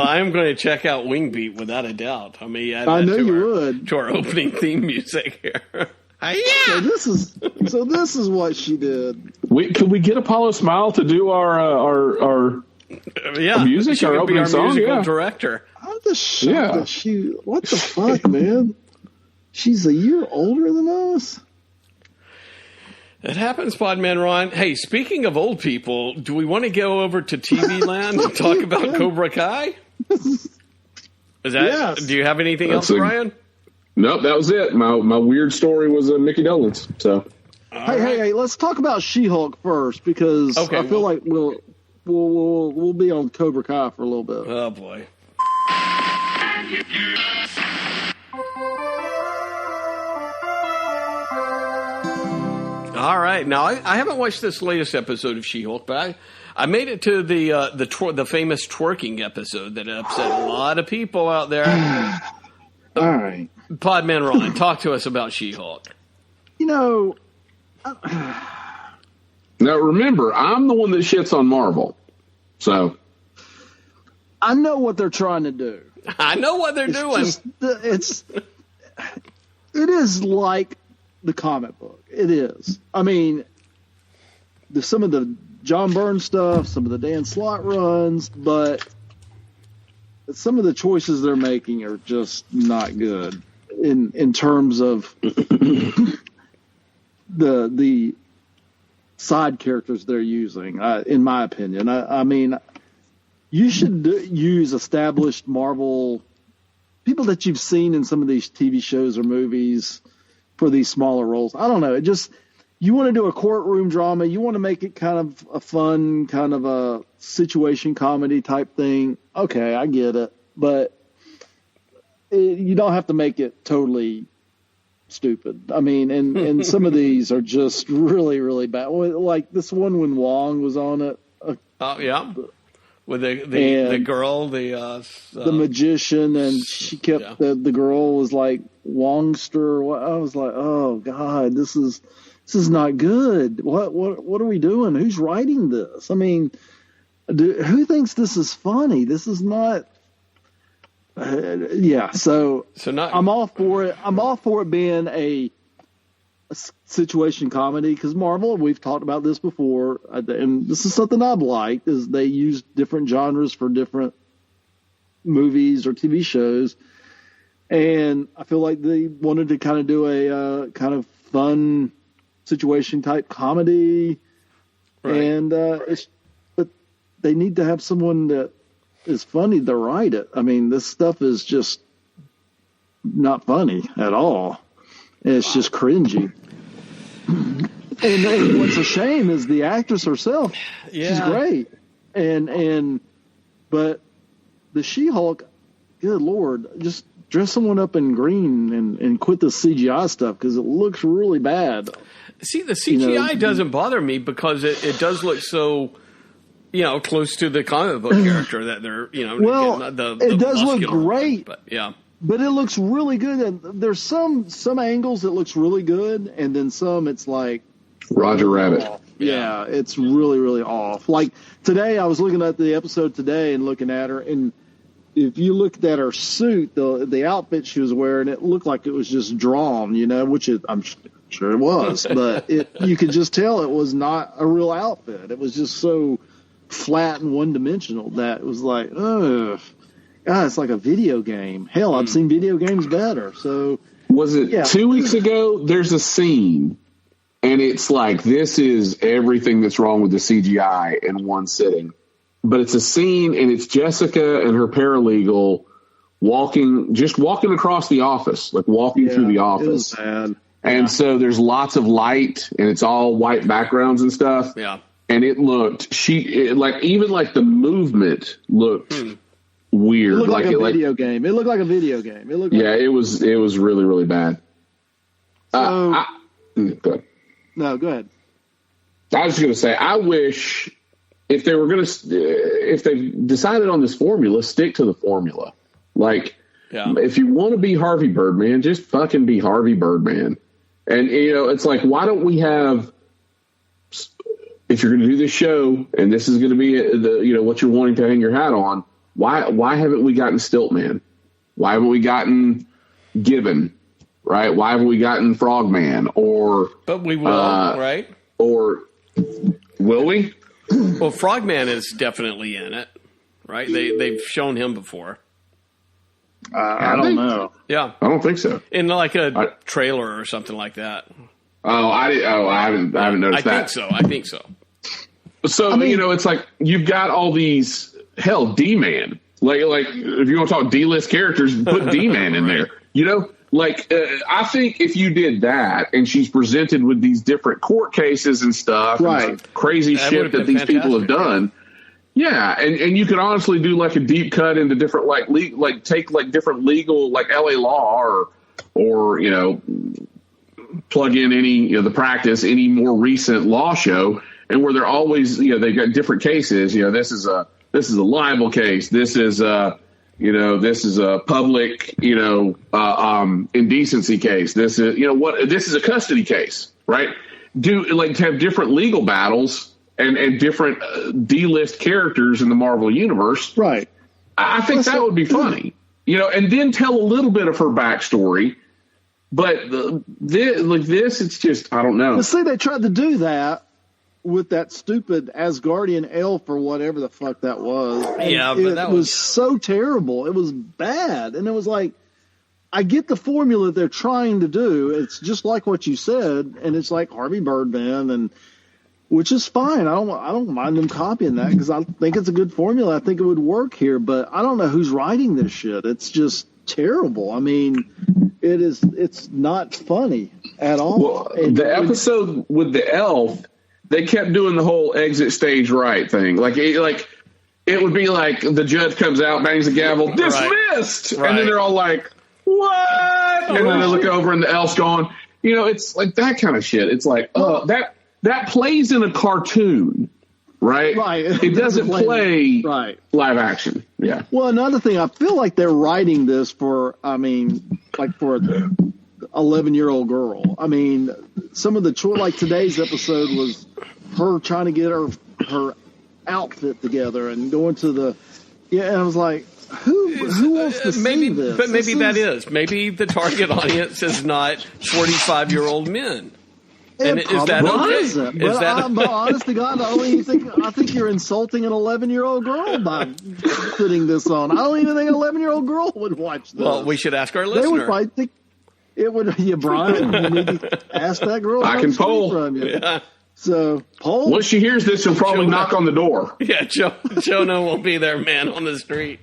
I am going to check out Wing Beat without a doubt. I mean, I know you would. To our opening theme music here. So this is what she did. Can we get Apollo Smile to do our music, she our could opening be our song? musical director. I'm just shocked that she. What the fuck, man? She's a year older than us. It happens, Podman Ron. Hey, speaking of old people, do we want to go over to TV Land and talk about Cobra Kai? Is that? Yes. Do you have anything else, Brian? Nope, that was it. My weird story was Mickey Dolenz. So, hey, let's talk about She-Hulk first because I feel like we'll be on Cobra Kai for a little bit. Oh boy. All right. Now, I haven't watched this latest episode of She-Hulk, but I made it to the famous twerking episode that upset a lot of people out there. All right. Podman Ron, talk to us about She-Hulk. Now, remember, I'm the one that shits on Marvel. So. I know what they're trying to do. I know what they're doing. It is like the comic book. It is. I mean, some of the John Byrne stuff, some of the Dan Slott runs, but some of the choices they're making are just not good in terms of the side characters they're using. In my opinion, I mean, you should use established Marvel people that you've seen in some of these TV shows or movies. for these smaller roles. I don't know. It just, you want to do a courtroom drama. You want to make it kind of a fun, kind of a situation comedy type thing. Okay, I get it. But you don't have to make it totally stupid. I mean, and some of these are just really, really bad. Like this one when Wong was on it. Yeah. With the girl, the magician, and she kept the girl was like Wongster. I was like, oh God, this is not good. What are we doing? Who's writing this? I mean, who thinks this is funny? This is not. So not, I'm all for it. I'm all for it being a situation comedy because Marvel, we've talked about this before, and this is something I've liked, is they use different genres for different movies or TV shows, and I feel like they wanted to kind of do a kind of fun situation type comedy, right. And but they need to have someone that is funny to write it. I mean, this stuff is just not funny at all. It's just cringy. And what's a shame is the actress herself. Yeah. She's great. But the She-Hulk, good Lord, just dress someone up in green and quit the CGI stuff because it looks really bad. See, the CGI doesn't bother me because it does look so, close to the comic book character that they're, it does look great. But yeah. But it looks really good. And there's some angles it looks really good, and then some it's like Roger Rabbit. Off. Yeah, it's really, really off. Like today, I was looking at the episode today and looking at her, and if you looked at her suit, the outfit she was wearing, it looked like it was just drawn, which I'm sure it was, but you could just tell it was not a real outfit. It was just so flat and one-dimensional that it was like, ugh. God, it's like a video game. Hell, I've seen video games better. So was it 2 weeks ago? There's a scene, and it's like this is everything that's wrong with the CGI in one sitting. But it's a scene, and it's Jessica and her paralegal walking across the office, like walking through the office. It was bad. And so there's lots of light, and it's all white backgrounds and stuff. Yeah. And it looked even the movement looked. Weird. It looked like a video game. It looked like a video game. It was really, really bad. So, go ahead. No, go ahead. I was just going to say, I wish if they decided on this formula, stick to the formula. If you want to be Harvey Birdman, just fucking be Harvey Birdman. And, it's like, why don't we have, if you're going to do this show and this is going to be what you're wanting to hang your hat on, why haven't we gotten Stiltman? Why haven't we gotten Gibbon? Right? Why haven't we gotten Frogman? But we will, right? Or will we? Well, Frogman is definitely in it, right? They've shown him before. I don't know. Yeah, I don't think so. In like a trailer or something like that. I haven't noticed that. I think so. So it's like you've got all these. Hell, D-Man. Like if you want to talk D-list characters, put D-Man in there. I think if you did that and she's presented with these different court cases and stuff, right. And crazy shit that these people have done, and you could honestly do like a deep cut into different take different legal LA law or plug in any the practice any more recent law show and where they're always they've got different cases. This is a libel case. This is a public, indecency case. This is, this is a custody case, right? To have different legal battles and different D-list characters in the Marvel universe. Right. I think that would be funny, and then tell a little bit of her backstory. But this, it's just, I don't know. But see, they tried to do that with that stupid Asgardian elf or whatever the fuck that was. Yeah, but that was so terrible. It was bad. And it was like, I get the formula they're trying to do. It's just like what you said, and it's like Harvey Birdman, and which is fine. I don't mind them copying that because I think it's a good formula. I think it would work here, but I don't know who's writing this shit. It's just terrible. I mean, it's not funny at all. Well, the episode with the elf, they kept doing the whole exit stage right thing. Like it would be like the judge comes out, bangs the gavel, dismissed, Right. and then they're all like, "What?" And then they look over, and the elf's going. It's like that kind of shit. It's like, that plays in a cartoon, right? Right. It doesn't play live action. Yeah. Well, another thing, I feel like they're writing this for an 11-year-old girl. I mean, some of the like today's episode was her trying to get her outfit together and going to and I was like, who wants to see this? But maybe maybe the target audience is not 45-year-old men. And is that okay? Isn't. But honest to God, I think you're insulting an 11-year-old girl by putting this on. I don't even think an 11-year-old girl would watch this. Well, we should ask our listener. They would probably think it would. Yeah, Brian, you need to ask that girl. I can poll. From you. Yeah. So poll. Once she hears this, she'll probably knock on the door. Yeah, Jonah will be their man on the street.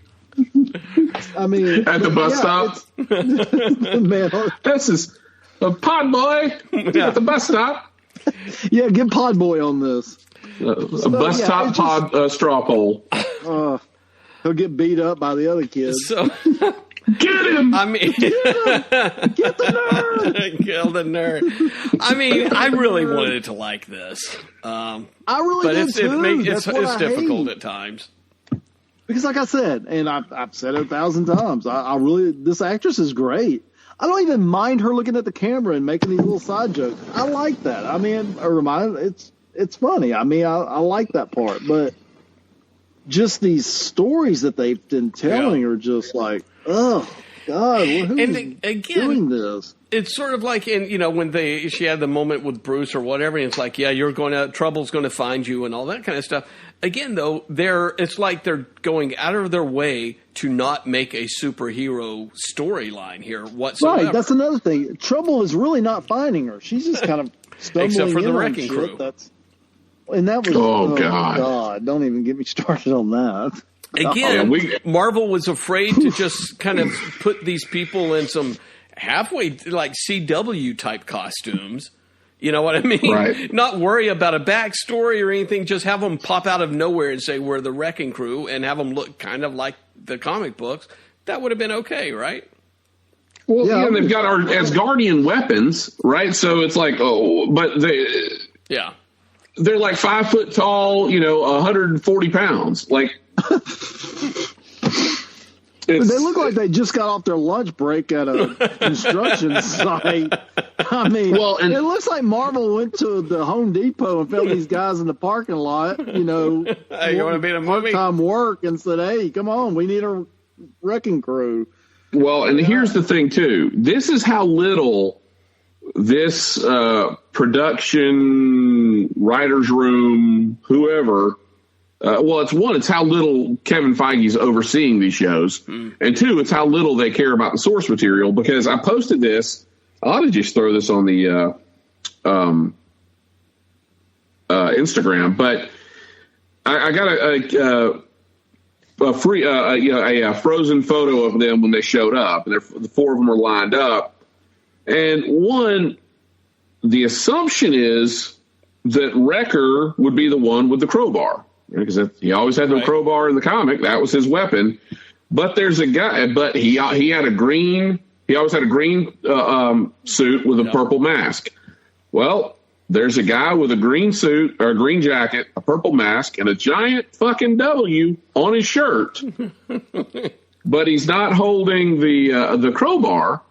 I mean, at the bus stop. Man, this is a pod boy at the bus stop. Yeah, get pod boy on this. A bus top pod straw poll. He'll get beat up by the other kids. So, get him! I mean, get the nerd! Kill the nerd. I mean, I really wanted to like this. I really did too. It's difficult at times. Because like I said, and I've said it 1,000 times, this actress is great. I don't even mind her looking at the camera and making these little side jokes. I like that. I mean, it's funny. I mean, I like that part. But just these stories that they've been telling are just like, oh, God, who's doing this? It's sort of like when she had the moment with Bruce or whatever, and it's like, yeah, trouble's going to find you and all that kind of stuff. Again, though, it's like they're going out of their way to not make a superhero storyline here whatsoever. Right, that's another thing. Trouble is really not finding her. She's just kind of stumbling except for the in wrecking on shit. crew. And that was oh God! Don't even get me started on that. Again, Marvel was afraid to just kind of put these people in some halfway like CW type costumes. You know what I mean? Right. Not worry about a backstory or anything. Just have them pop out of nowhere and say we're the Wrecking Crew and have them look kind of like the comic books. That would have been okay, right? Well, yeah, they've got our Asgardian weapons, right? So it's like, but they're like 5 foot tall, 140 pounds. Like, they look like they just got off their lunch break at a construction site. I mean, it looks like Marvel went to the Home Depot and found these guys in the parking lot, Hey, you want to be in a movie? Time work and said, hey, come on, we need a wrecking crew. Well, and here's the thing, too. This is how little this production, writer's room, whoever, it's how little Kevin Feige's overseeing these shows. And two, it's how little they care about the source material, because I posted this. I ought to just throw this on the Instagram, but I got a free, a frozen photo of them when they showed up, and the four of them were lined up. And the assumption is that Wrecker would be the one with the crowbar, because he always had the crowbar in the comic. That was his weapon. But there's a guy, but he had a green. He always had a green suit with a purple mask. Well, there's a guy with a green suit or a green jacket, a purple mask, and a giant fucking W on his shirt. But he's not holding the crowbar.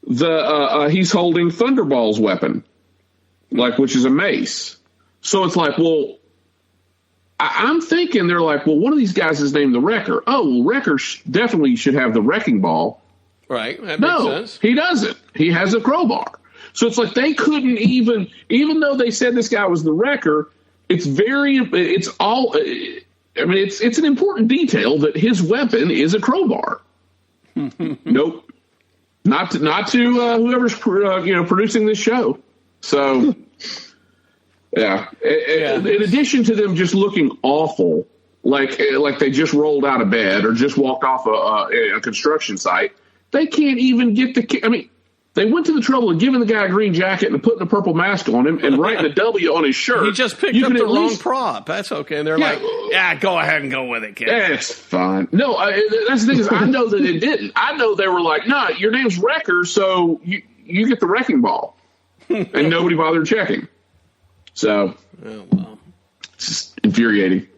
He's holding Thunderball's weapon, which is a mace. So it's like, well, I'm thinking they're like, well, one of these guys is named the Wrecker. Oh, well, Wrecker definitely should have the wrecking ball. Right. That makes sense. He doesn't. He has a crowbar. So it's like they couldn't even though they said this guy was the Wrecker, it's an important detail that his weapon is a crowbar. Nope. Not to whoever's producing this show. So yeah. In addition to them just looking awful, like they just rolled out of bed or just walked off a construction site, They can't even get the. I mean, they went to the trouble of giving the guy a green jacket and putting a purple mask on him and writing a W on his shirt. He just picked up the wrong prop. That's okay. And they're like, yeah, go ahead and go with it, kid. That's fine. No, that's the thing is, I know that it didn't. I know they were like, no, your name's Wrecker, so you get the wrecking ball. And nobody bothered checking. So, it's just infuriating.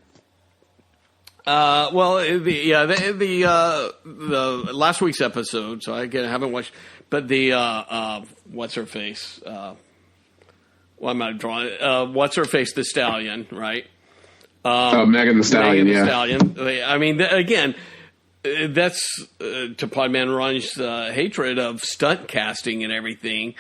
Well, the last week's episode, so I haven't watched, but the, what's her face? What am I drawing? What's her face? The Stallion, right? Megan the Stallion, Megan the Stallion. I mean, again, that's to Podman Ron's hatred of stunt casting and everything.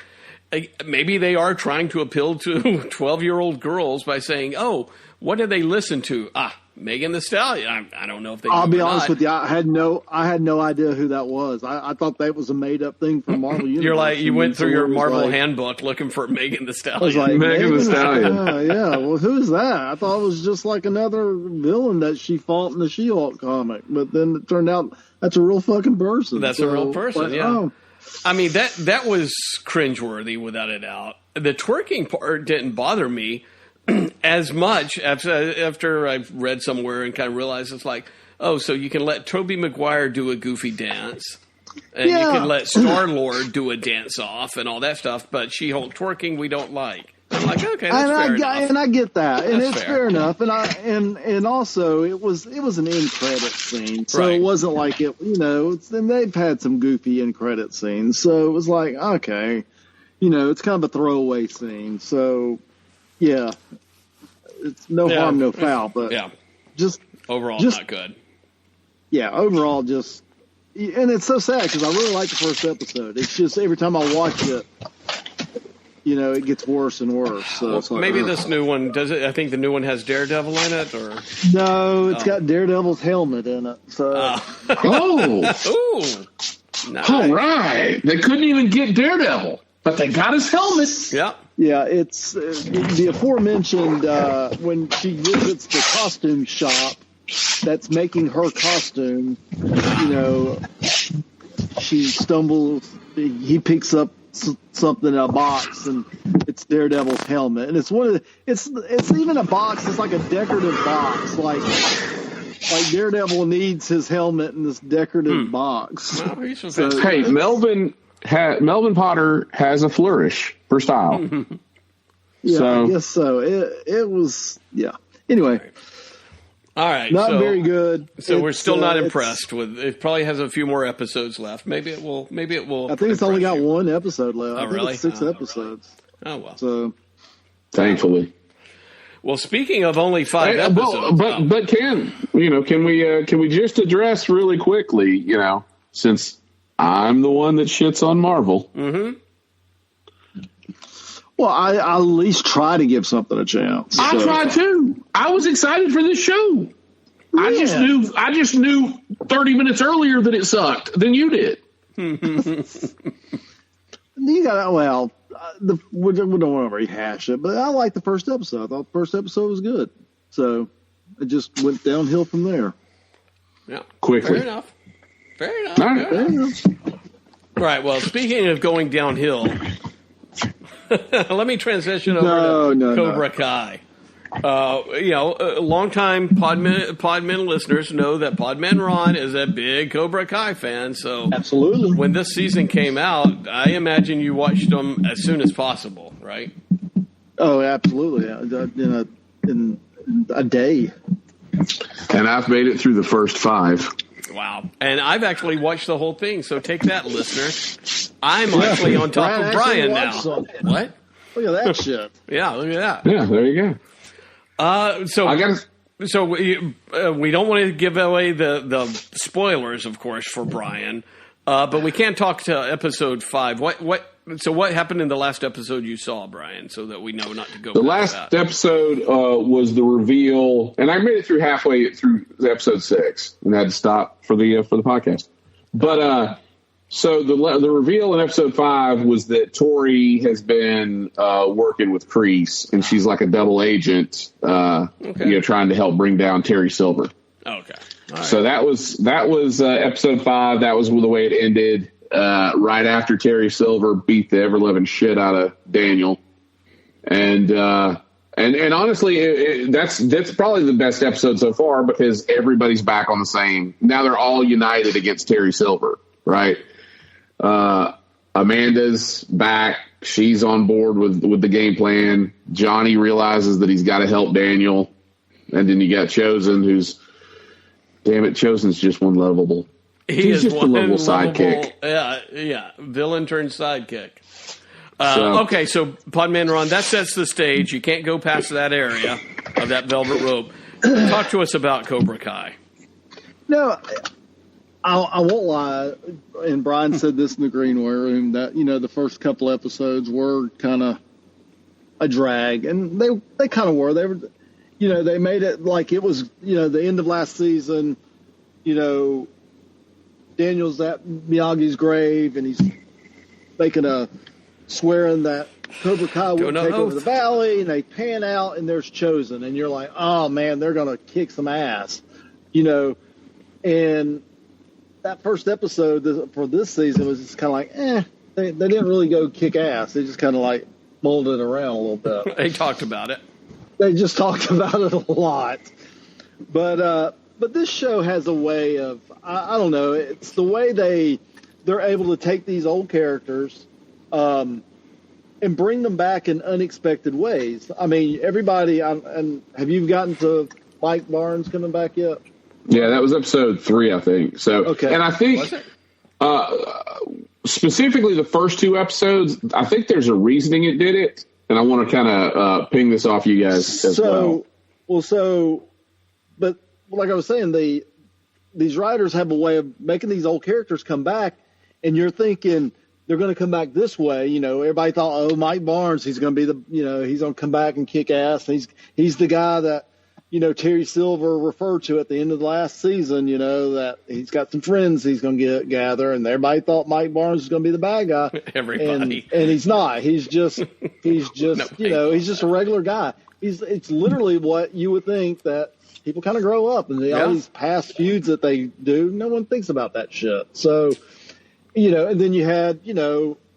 Maybe they are trying to appeal to 12-year-old girls by saying, oh, what did they listen to? Megan the Stallion. I don't know if they. I'll be honest with you. I had no idea who that was. I thought that was a made up thing from Marvel Universe. You're like, you went through your Marvel handbook looking for Megan the Stallion. I was like, Megan the Stallion. Yeah. Well, who is that? I thought it was just like another villain that she fought in the She-Hulk comic, but then it turned out that's a real fucking person. That's a real person. Yeah. Oh. I mean, that was cringeworthy without a doubt. The twerking part didn't bother me as much after I've read somewhere and kind of realized it's like, oh, so you can let Tobey Maguire do a goofy dance, and you can let Star-Lord do a dance off and all that stuff, but She-Hulk twerking we don't like. I'm like, okay, that's fair enough. And I get that, and that's it's fair enough. And also it was an end credit scene, so right. It wasn't like it. And they've had some goofy end credit scenes, so it was like, okay, it's kind of a throwaway scene. So yeah, it's no harm, no foul, but just overall not good. Yeah, overall just, and it's so sad because I really like the first episode. It's just every time I watch it, it gets worse and worse. So it's like, maybe this new one does it. I think the new one has Daredevil in it, or no, it's got Daredevil's helmet in it. So ooh, nice. All right, they couldn't even get Daredevil, but they got his helmet. Yeah, it's the aforementioned when she visits the costume shop that's making her costume. She stumbles. He picks up something in a box, and it's Daredevil's helmet, and it's it's even a box. It's like a decorative box, like Daredevil needs his helmet in this decorative box. Well, hey, Melvin Potter has a flourish for style. Yeah, so. I guess so. It was Anyway. All right, not very good. So we're still not impressed with. It probably has a few more episodes left. Maybe it will. I think it's only got one episode left. Oh, I think really? It's 6 episodes. Really? Oh well. So, thankfully. Well, speaking of only 5 episodes, but can we just address really quickly? Since I'm the one that shits on Marvel. Mm-hmm. Well, I at least try to give something a chance. I tried too. I was excited for this show. Yeah. I just knew 30 minutes earlier that it sucked than you did. You got we don't want to rehash it, but I liked the first episode. I thought the first episode was good, so it just went downhill from there. Yeah, quickly. Fair enough. All right. Fair enough. All right. Well, speaking of going downhill. Let me transition over to Cobra Kai. Longtime Podman listeners know that Podman Ron is a big Cobra Kai fan. So absolutely, when this season came out, I imagine you watched them as soon as possible, right? Oh, absolutely. In a day. And I've made it through the first 5. Wow. And I've actually watched the whole thing, so take that, listener. I'm actually on top of Brian now. Something. What? Look at that shit. Yeah, look at that. Yeah, there you go. So we don't want to give away the spoilers, of course, for Brian, but we can talk to episode 5. So what happened in the last episode you saw, Brian, so that we know not to go The last episode was the reveal, and I made it through halfway through episode 6 and had to stop for the podcast. But so the reveal in episode 5 was that Tori has been working with Kreese, and she's like a double agent, trying to help bring down Terry Silver. Okay. All right. So that was episode 5. That was the way it ended. right after Terry Silver beat the ever-living shit out of Daniel. And honestly, that's probably the best episode so far because everybody's back on the same. Now they're all united against Terry Silver, right? Amanda's back. She's on board with the game plan. Johnny realizes that he's got to help Daniel. And then you got Chosen, who's, damn it, Chosen's just one lovable. He's just a lovable sidekick. Yeah. Villain turned sidekick. Okay, so Podman Ron, that sets the stage. You can't go past that area of that velvet rope. Talk to us about Cobra Kai. No, I won't lie. And Brian said this in the green room that, the first couple episodes were kind of a drag. And they kind of were. They were, they made it like it was, the end of last season, Daniel's at Miyagi's grave and he's making swearing that Cobra Kai would take over the valley, and they pan out and there's Chosen, and you're like, oh man, they're gonna kick some ass, and that first episode for this season was just kind of like, they didn't really go kick ass. They just kind of like mulled it around a little bit. They talked about it. They just talked about it a lot. But this show has a way of, I don't know, it's the way they're able to take these old characters and bring them back in unexpected ways. I mean, everybody, and have you gotten to Mike Barnes coming back yet? Yeah, that was episode 3, I think. So, okay. And I think specifically the first 2 episodes, I think there's a reasoning it did it, and I want to kind of ping this off you guys as well. But like I was saying, these writers have a way of making these old characters come back, and you're thinking they're going to come back this way. Everybody thought, Mike Barnes, he's going to be he's going to come back and kick ass. He's the guy that, Terry Silver referred to at the end of the last season, that he's got some friends he's going to gather, and everybody thought Mike Barnes was going to be the bad guy. Everybody. And he's not. He's just he's just a regular guy. It's literally what you would think that people kind of grow up and all these past feuds that they do. No one thinks about that shit. So, and then you had,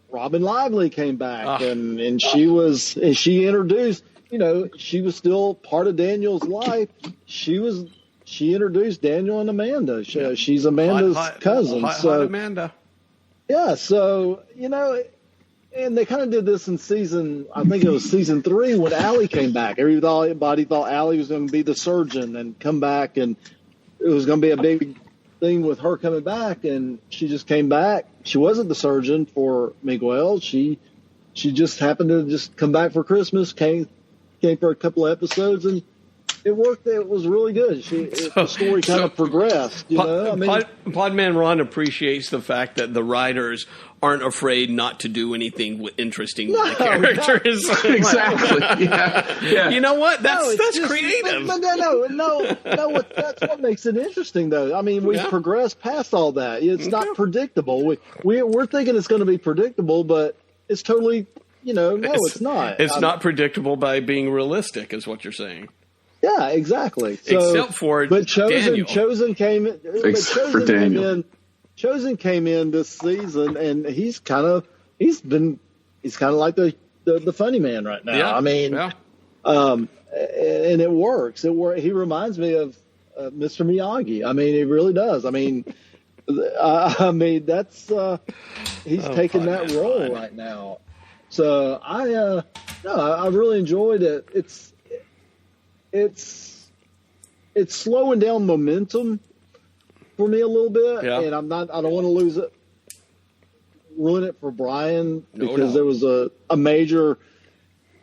Robin Lively came back and she introduced, she was still part of Daniel's life. She introduced Daniel and Amanda. She's Amanda's cousin. Hot Amanda. Yeah. So, and they kind of did this in I think it was season 3 when Allie came back. Everybody thought Allie was going to be the surgeon and come back, and it was going to be a big thing with her coming back, and she just came back. She wasn't the surgeon for Miguel. She just happened to just come back for Christmas, came for a couple of episodes, and it worked. It was really good. The story kind of progressed. Podman Ron appreciates the fact that the writers aren't afraid not to do anything interesting with the characters. Exactly. Yeah. You know what? That's creative. That's what makes it interesting, though. I mean, we've progressed past all that. It's not predictable. We're thinking it's going to be predictable, but it's totally, it's not. It's not predictable by being realistic, is what you're saying. Yeah, exactly. So, except for Daniel. Chosen came in. Except for Daniel. Chosen came in this season, and he's kind of like the funny man right now. Yeah, I mean, and it works. He reminds me of Mr. Miyagi. I mean, he really does. I mean, that's he's taking that role right now. So I really enjoyed it. It's slowing down momentum for me a little bit, and I don't want to ruin it for Brian because there was a major.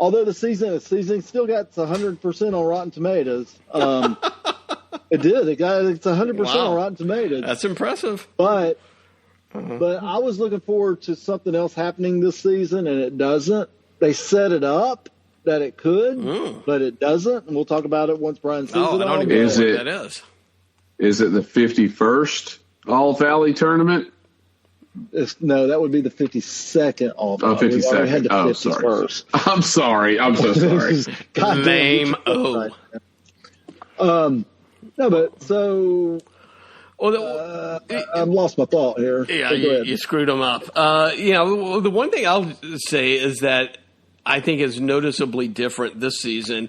Although the season still got 100% on Rotten Tomatoes. It did. It's 100% on Rotten Tomatoes. That's impressive. But I was looking forward to something else happening this season, and it doesn't. They set it up that it could, but it doesn't. And we'll talk about it once Brian sees it. I don't even know what that is. Is it the 51st All Valley tournament? No, that would be the 52nd All Valley. 52nd. Had the 51st. I'm sorry. I'm so sorry. Name O. No, but so Well, I've lost my thought here. Yeah, you screwed them up. The one thing I'll say is that I think is noticeably different this season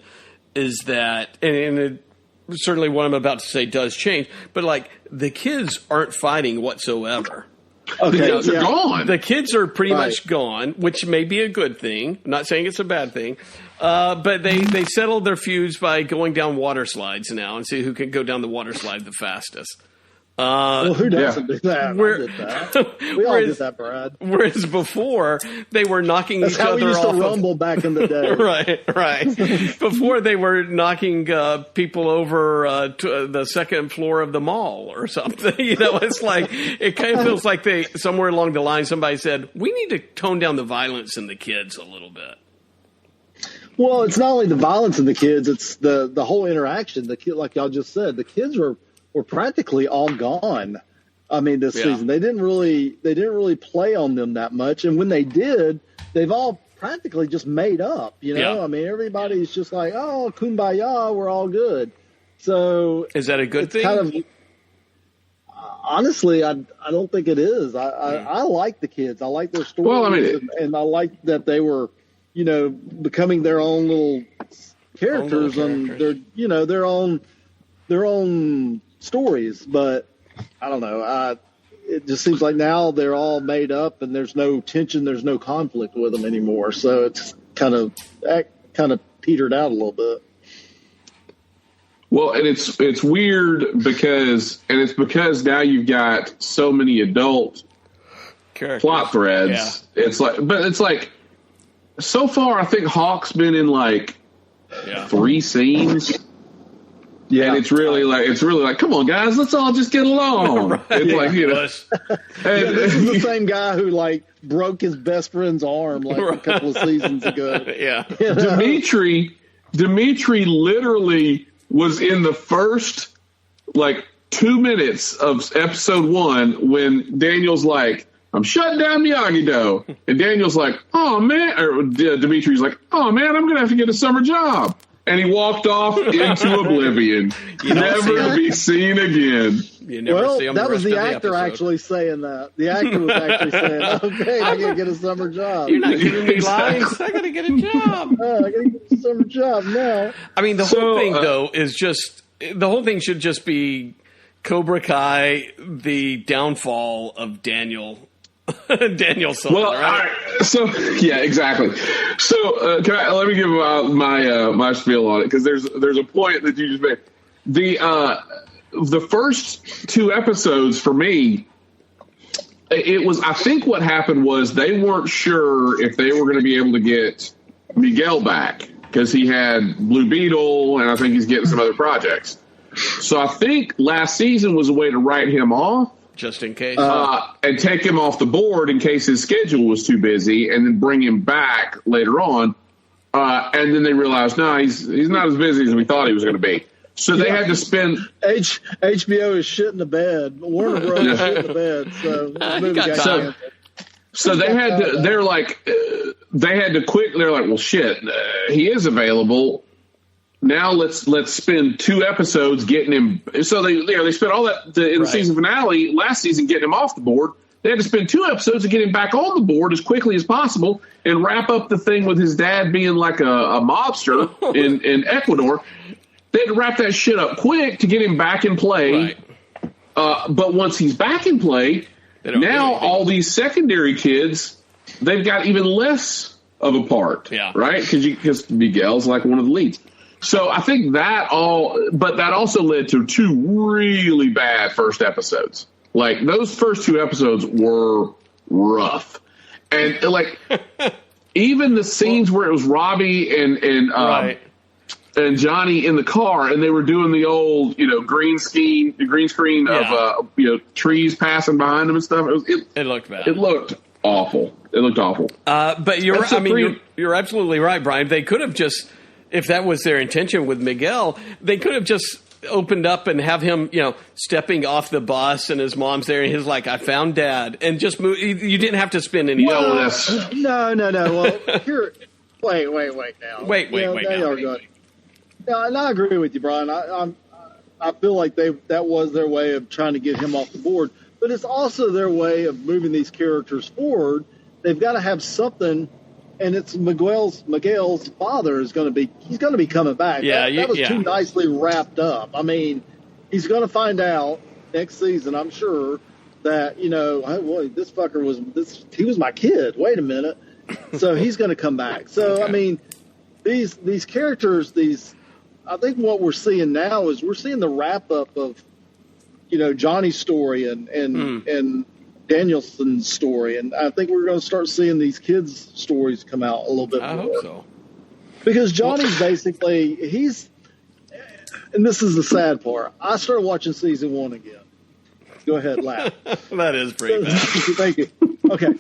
is that, and it, certainly what I'm about to say does change, but like the kids aren't fighting whatsoever. Okay, the kids are gone. The kids are pretty much gone, which may be a good thing. I'm not saying it's a bad thing. But they settled their feuds by going down water slides now and see who can go down the water slide the fastest. Well, who doesn't do that? I did that. We all did that, Brad. Whereas before, they were knocking each other off. That's how we used to rumble back in the day. Right. Before, they were knocking people over to the second floor of the mall or something. It's like, it kind of feels like somewhere along the line, somebody said, we need to tone down the violence in the kids a little bit. Well, it's not only the violence in the kids, it's the whole interaction. The kid, like y'all just said, the kids were practically all gone. I mean, this season they didn't really play on them that much, and when they did, they've all practically just made up. I mean, everybody's just like, "Oh, kumbaya, we're all good." So, is that a good thing? Kind of, honestly, I don't think it is. I like the kids. I like their stories. Well, I mean, and I like that they were, becoming their own little characters and their own stories, but I don't know. It just seems like now they're all made up, and there's no tension, there's no conflict with them anymore. So it's kind of petered out a little bit. Well, and it's weird because now you've got so many adult plot threads. Yeah. It's like so far I think Hawk's been in like 3 scenes. Yeah, and it's really like, come on, guys, let's all just get along. Right. It's like, this is the same guy who like broke his best friend's arm like a couple of seasons ago. Yeah, Dimitri literally was in the first like 2 minutes of episode 1 when Daniel's like, I'm shutting down Miyagi-Do, and Daniel's like, oh man, or Dimitri's like, oh man, I'm gonna have to get a summer job. And he walked off into oblivion, never to be seen again. You never see him. That was the actor actually saying that. The actor was actually saying, "Okay, I gotta get a summer job." You're not giving me lines. I gotta get a job. I gotta get a summer job now. I mean, the whole thing though is just the whole thing should just be Cobra Kai, the downfall of Daniel. Danielson. Well, right? Yeah, exactly. So let me give my spiel on it, because there's a point that you just made. The first 2 episodes for me, it was, I think what happened was they weren't sure if they were going to be able to get Miguel back because he had Blue Beetle, and I think he's getting some other projects. So I think last season was a way to write him off. Just in case. And take him off the board in case his schedule was too busy, and then bring him back later on. And then they realized, no, he's not as busy as we thought he was going to be. So they had to spend. HBO is shit in the bed. Warner Bros. is shit in the bed. So the movie got canceled. So they had to. They're like, they had to quick. They're like, well, shit, he is available. Now let's spend 2 episodes getting him. So they spent all that in the season finale last season getting him off the board. They had to spend 2 episodes to get him back on the board as quickly as possible and wrap up the thing with his dad being like a mobster in Ecuador. They had to wrap that shit up quick to get him back in play. Right. But once he's back in play, now all these secondary kids, they've got even less of a part. Yeah. Right? Because Miguel's like one of the leads. So I think that also led to 2 really bad first episodes. Like those first 2 episodes were rough, and like even the scenes where it was Robbie and Johnny in the car, and they were doing the old green screen of trees passing behind them and stuff. It looked bad. It looked awful. But you're absolutely right, Brian. They could have just. If that was their intention with Miguel, they could have just opened up and have him, stepping off the bus and his mom's there and he's like, I found Dad, and just move. You didn't have to spend any. No. Well, here, wait now. Wait. No, and I agree with you, Brian. I feel like that was their way of trying to get him off the board. But it's also their way of moving these characters forward. They've got to have something, and it's Miguel's father he's going to be coming back. Yeah, that was too nicely wrapped up. I mean, he's going to find out next season, I'm sure, that this fucker he was my kid. Wait a minute, so he's going to come back. So okay. I mean, these characters, I think what we're seeing now is we're seeing the wrap up of, Johnny's story and Danielson's story. And I think we're going to start seeing these kids' stories come out a little bit more. I hope so. Because Johnny's basically, and this is the sad part. I started watching season 1 again. Go ahead, laugh. That is pretty bad. Thank you. Okay.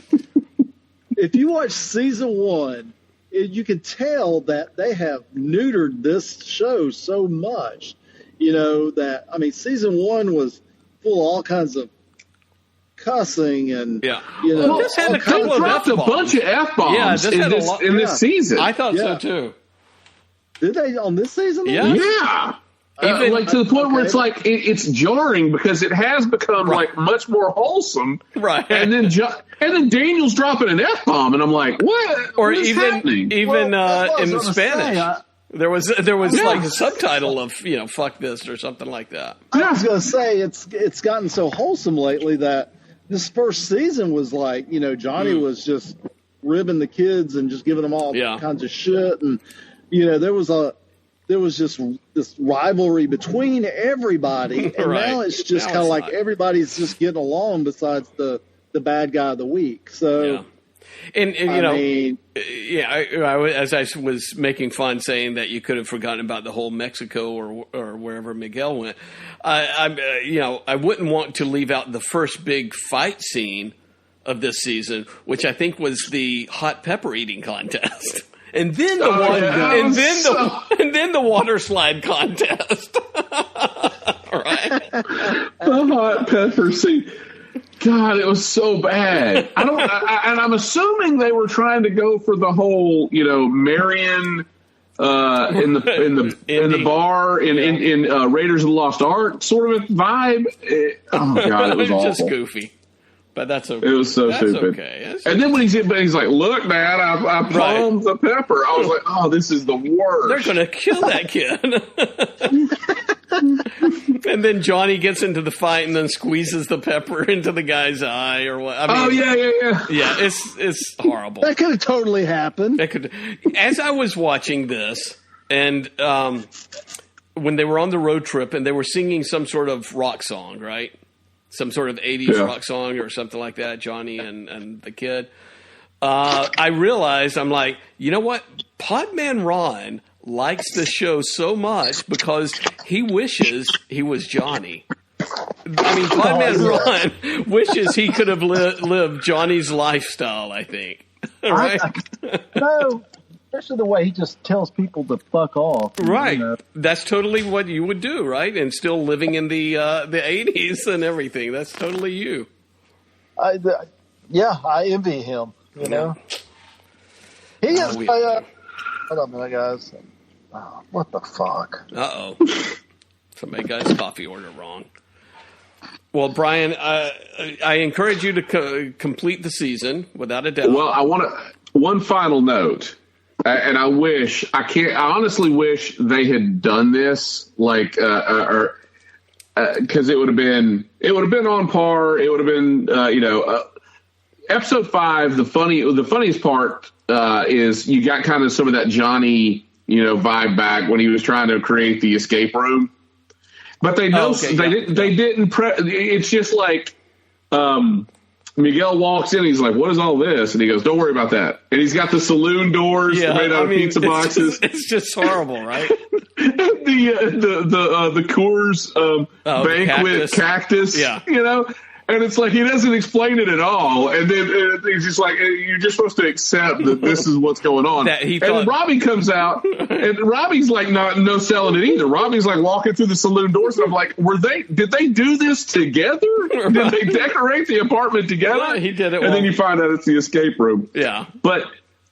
If you watch season 1, you can tell that they have neutered this show so much, season 1 was full of all kinds of cussing and, this had a couple of F-bombs. A bunch of F-bombs in this season. I thought so too. Did they on this season? Yeah. Even to the point where it's like it's jarring because it has become like much more wholesome, right? And then Daniel's dropping an F-bomb, and I'm like, what? Or what is happening? even in Spanish, there was like a subtitle of fuck this or something like that. I was going to say it's gotten so wholesome lately that this first season was like Johnny was just ribbing the kids and just giving them all kinds of shit, and there was just this rivalry between everybody, and now it's just kind of like everybody's just getting along besides the bad guy of the week. So, and as I was making fun saying that you could have forgotten about the whole Mexico or wherever Miguel went, I wouldn't want to leave out the first big fight scene of this season, which I think was the hot pepper eating contest. And then the water slide contest. Right? The hot pepper scene. God, it was so bad. And I'm assuming they were trying to go for the whole, Marion in the bar in Raiders of the Lost Ark sort of vibe. Oh God, it was awful. Just goofy. But that's okay. It was so stupid. Okay. And then when he's like, "Look, Dad, I palmed the pepper." I was like, "Oh, this is the worst." They're going to kill that kid. And then Johnny gets into the fight and then squeezes the pepper into the guy's eye or what? Yeah. Yeah, it's horrible. That could have totally happened. As I was watching this, and when they were on the road trip and they were singing some sort of rock song, right? Some sort of 80s rock song or something like that, Johnny and the kid. I realized, I'm like, you know what? Podman Ron likes the show so much because he wishes he was Johnny. I mean, Podman Ron wishes he could have lived Johnny's lifestyle, I think. Right? No. Especially the way he just tells people to fuck off. Right. That's totally what you would do, right? And still living in the 80s and everything. That's totally you. I envy him, you know. He is hold on a minute, guys. Oh, what the fuck? Uh-oh. Somebody got his coffee order wrong. Well, Brian, I encourage you to complete the season, without a doubt. Well, I want one final note. And I honestly wish they had done this, like, because it would have been on par. It would have been, episode 5. The funniest part is you got kind of some of that Johnny, vibe back when he was trying to create the escape room. But they didn't. It's just like, Miguel walks in and he's like, "What is all this?" And he goes, "Don't worry about that." And he's got the saloon doors made out of pizza boxes. It's just horrible, right? the Coors banquet cactus, And it's like he doesn't explain it at all, and then he's just like, "You're just supposed to accept that this is what's going on." And Robbie comes out, and Robbie's like, no selling it either. Robbie's like walking through the saloon doors, and I'm like, did they do this together? Right. Did they decorate the apartment together? Well, he did it, and then you find out it's the escape room. Yeah, but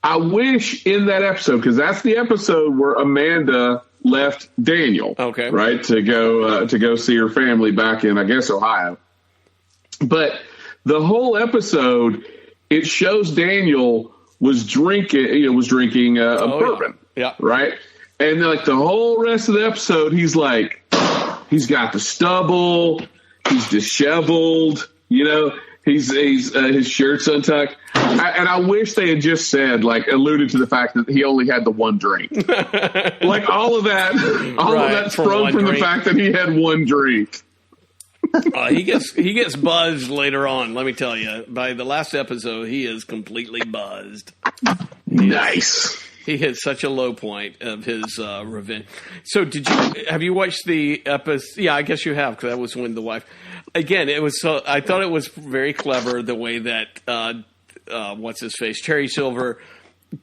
I wish in that episode, because that's the episode where Amanda left Daniel, okay, right, to go see her family back in, I guess, Ohio. But the whole episode, it shows Daniel was drinking bourbon, right, and then, like, the whole rest of the episode, he's like, he's got the stubble, he's disheveled, He's his shirt's untucked, and I wish they had just said, like, alluded to the fact that he only had the one drink. Like, all of that sprung from the fact that he had one drink. He gets buzzed later on. Let me tell you, by the last episode, he is completely buzzed. Nice. He hit such a low point of his revenge. So, have you watched the episode? Yeah, I guess you have, because that was when the wife. Again, I thought it was very clever the way that what's his face, Terry Silver,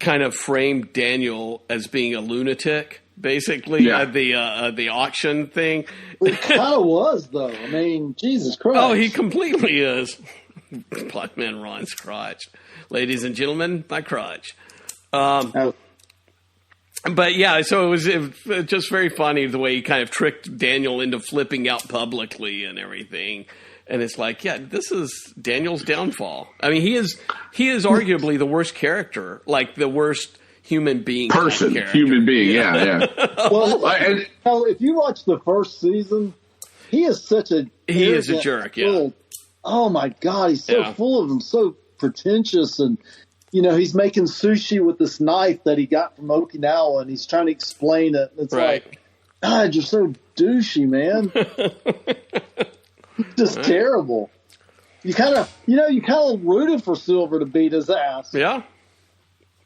kind of framed Daniel as being a lunatic, basically, at the auction thing. It kind of was, though. I mean, Jesus Christ! Oh, he completely is. Podman Ron's crotch, ladies and gentlemen, my crotch. But yeah, so it was just very funny the way he kind of tricked Daniel into flipping out publicly and everything. And it's like, yeah, this is Daniel's downfall. I mean, he is arguably the worst character, like the worst human being. Human being, yeah. Well, if you watch the first season, he is a jerk, oh my God, he's so full of them, so pretentious, and he's making sushi with this knife that he got from Okinawa, and he's trying to explain it. It's like, God, you're so douchey, man. Just terrible. You kind of rooted for Silver to beat his ass. Yeah.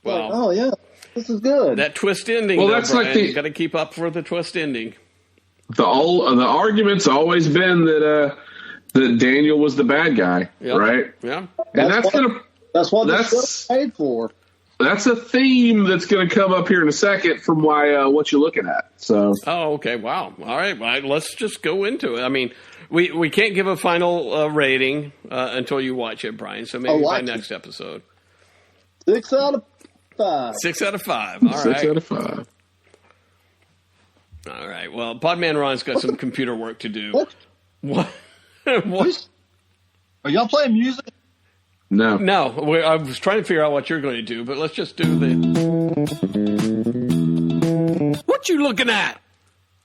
Well, like, oh yeah, this is good. That twist ending. Well, that's Brian, like you got to keep up for the twist ending. The argument's always been that Daniel was the bad guy, right? Yeah, and that's what the show's paid for. That's a theme that's going to come up here in a second from what you're looking at. So. Oh, okay. Wow. All right. Let's just go into it. I mean, we can't give a final rating until you watch it, Brian. So maybe by next episode. 6 out of 5. 6 out of 5. All right. 6 out of 5. All right. Well, Podman Ron's got some computer work to do. What? Are y'all playing music? No. I was trying to figure out what you're going to do, but let's just do the. What you looking at?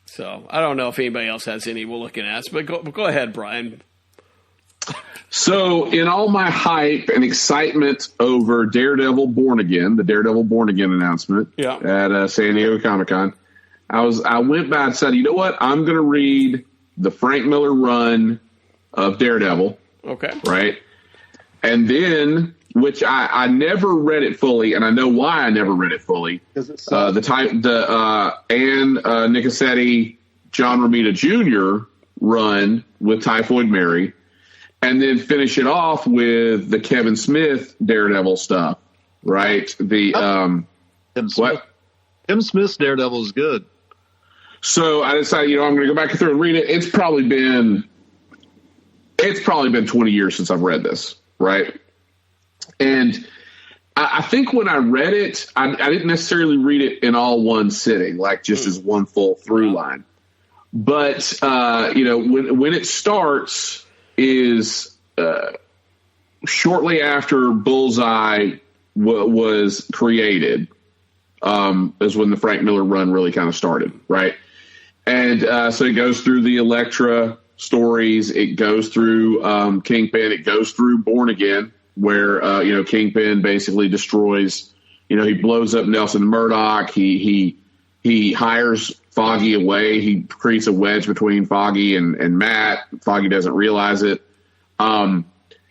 So I don't know if anybody else has any we're looking at, but go ahead, Brian. So in all my hype and excitement over Daredevil Born Again, the Daredevil Born Again announcement at San Diego Comic-Con, I went back and said, you know what? I'm going to read the Frank Miller run of Daredevil. Okay. Right. And then, which I never read it fully, and I know why I never read it fully. Ann Nicosetti, John Romita Jr. run with Typhoid Mary, and then finish it off with the Kevin Smith Daredevil stuff, right? Tim Smith's Daredevil is good. So I decided, I'm going to go back through and read it. It's probably been 20 years since I've read this. Right. And I think when I read it, I didn't necessarily read it in all one sitting, like just as one full through line. But, when it starts is shortly after Bullseye was created, is when the Frank Miller run really kind of started. Right. And so it goes through the Elektra stories. It goes through Kingpin. It goes through Born Again, where Kingpin basically destroys. He blows up Nelson Murdoch. He hires Foggy away. He creates a wedge between Foggy and Matt. Foggy doesn't realize it.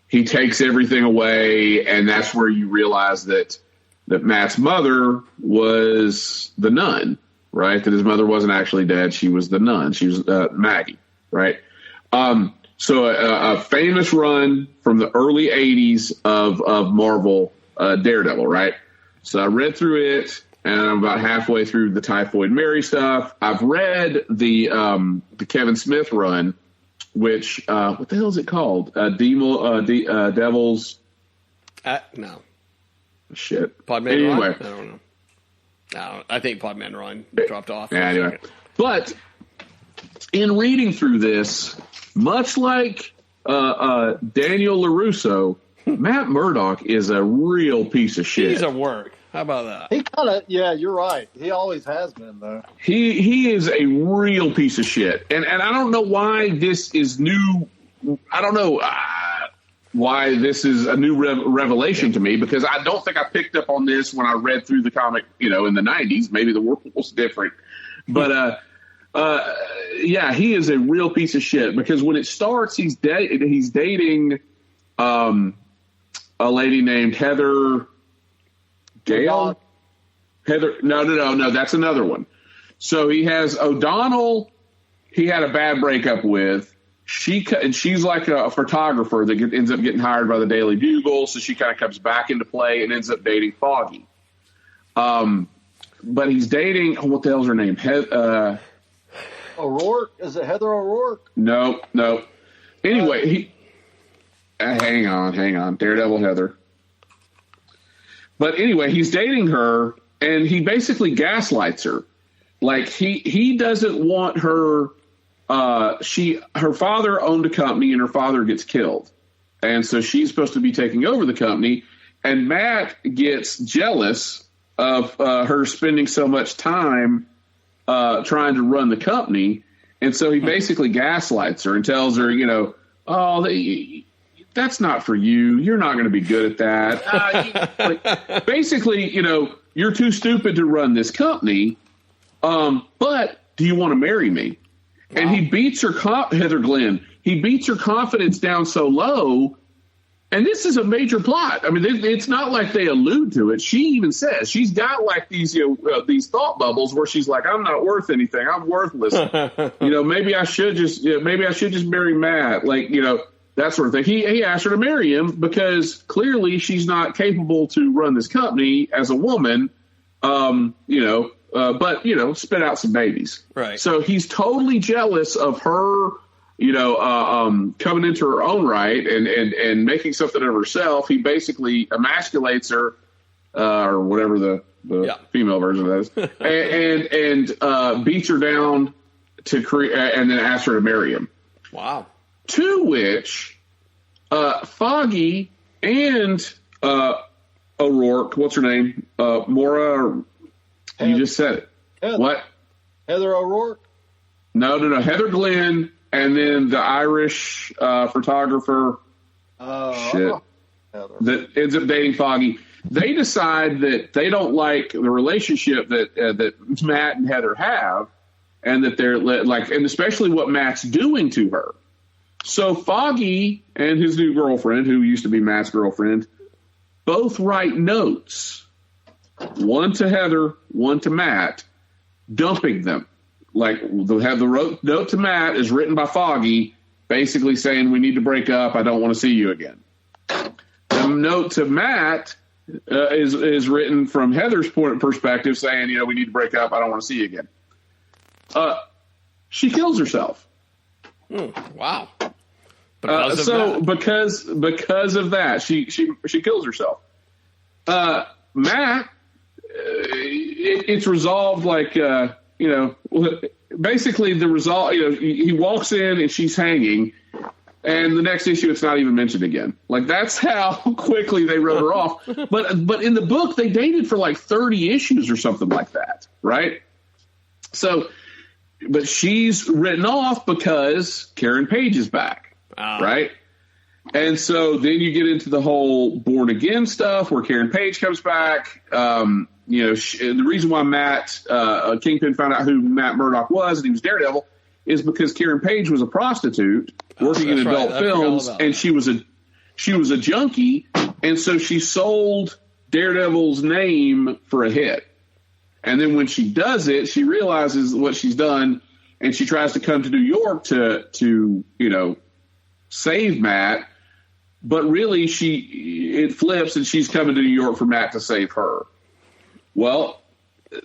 He takes everything away, and that's where you realize that Matt's mother was the nun, right? That his mother wasn't actually dead. She was the nun. She was Maggie, right? So a famous run from the early 80s of Marvel Daredevil, right? So I read through it, and I'm about halfway through the Typhoid Mary stuff. I've read the Kevin Smith run, which what the hell is it called? Devils. No. Shit. Podman anyway, Ron? I don't know. No, I think Podman Ron dropped off. Yeah, anyway. But in reading through this, much like Daniel LaRusso, Matt Murdock is a real piece of shit. He's a work. How about that? He kind of, yeah, you're right. He always has been, though. He is a real piece of shit. And I don't know why this is new. I don't know why this is a new revelation to me, because I don't think I picked up on this when I read through the comic, in the 90s. Maybe the world was different. But, yeah, he is a real piece of shit, because when it starts, he's dating a lady named Heather Gale. Heather, no, that's another one. So he has O'Donnell. He had a bad breakup with. She's like a photographer that ends up getting hired by the Daily Bugle, so she kind of comes back into play and ends up dating Foggy. But he's dating, what the hell's her name? O'Rourke? Is it Heather O'Rourke? No. Anyway, hang on. Daredevil Heather. But anyway, he's dating her, and he basically gaslights her. Like, he doesn't want her. Her father owned a company, and her father gets killed, and so she's supposed to be taking over the company. And Matt gets jealous of her spending so much time trying to run the company, and so he basically gaslights her and tells her, that's not for you. You're not going to be good at that. Basically, you're too stupid to run this company. But do you want to marry me? Wow. And he beats her, Heather Glenn. He beats her confidence down so low. And this is a major plot. I mean, it's not like they allude to it. She even says she's got like these thought bubbles where she's like, I'm not worth anything. I'm worthless. Maybe I should just marry Matt. Like, that sort of thing. He asked her to marry him because clearly she's not capable to run this company as a woman, but spit out some babies. Right. So he's totally jealous of her, coming into her own right and making something of herself. He basically emasculates her, or whatever the female version of that is, and beats her down to create, and then asks her to marry him. Wow. To which Foggy and O'Rourke, what's her name? Maura. You just said it. Heather. What? Heather O'Rourke? No. Heather Glenn, and then the Irish photographer. Shit. That ends up dating Foggy. They decide that they don't like the relationship that Matt and Heather have, and that they're and especially what Matt's doing to her. So Foggy and his new girlfriend, who used to be Matt's girlfriend, both write notes. One to Heather, one to Matt, dumping them. Like, they'll have the note to Matt is written by Foggy, basically saying, we need to break up. I don't want to see you again. The note to Matt is written from Heather's perspective, saying, we need to break up. I don't want to see you again. She kills herself. Wow. Because of that, she kills herself. Matt, it's resolved basically the result. He walks in and she's hanging, and the next issue it's not even mentioned again. Like, that's how quickly they wrote her off. But in the book they dated for like 30 issues or something like that, right? So. But she's written off because Karen Page is back, right? And so then you get into the whole Born Again stuff where Karen Page comes back. The reason why Kingpin found out who Matt Murdock was and he was Daredevil is because Karen Page was a prostitute working in adult films, and she was a junkie, and so she sold Daredevil's name for a hit. And then when she does it, she realizes what she's done, and she tries to come to New York to save Matt. But really, it flips, and she's coming to New York for Matt to save her. Well,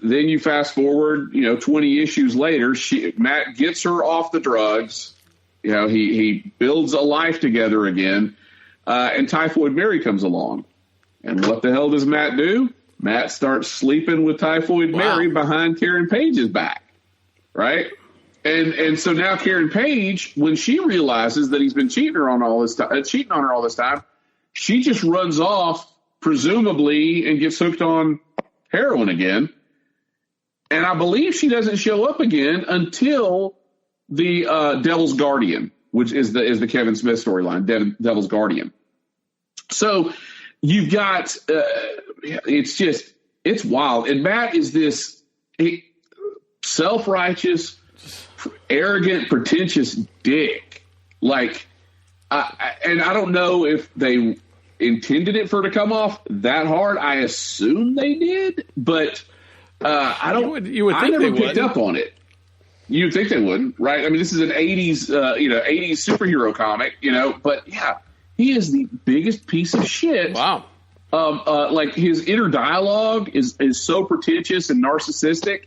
then you fast forward, 20 issues later, Matt gets her off the drugs. He builds a life together again, and Typhoid Mary comes along. And what the hell does Matt do? Matt starts sleeping with Typhoid Mary behind Karen Page's back, right? And so now Karen Page, when she realizes that he's been cheating on her all this time, she just runs off, presumably, and gets hooked on heroin again. And I believe she doesn't show up again until the Devil's Guardian, which is the Kevin Smith storyline, Devil's Guardian. So you've got it's wild. And Matt is this self-righteous, arrogant, pretentious dick. Like, and I don't know if they intended it for her to come off that hard. I assume they did, but I don't. You would think I never picked up on it. You'd think they wouldn't, right? I mean, this is an 80s, 80s superhero comic, but yeah, he is the biggest piece of shit. Wow. Like his inner dialogue is so pretentious and narcissistic,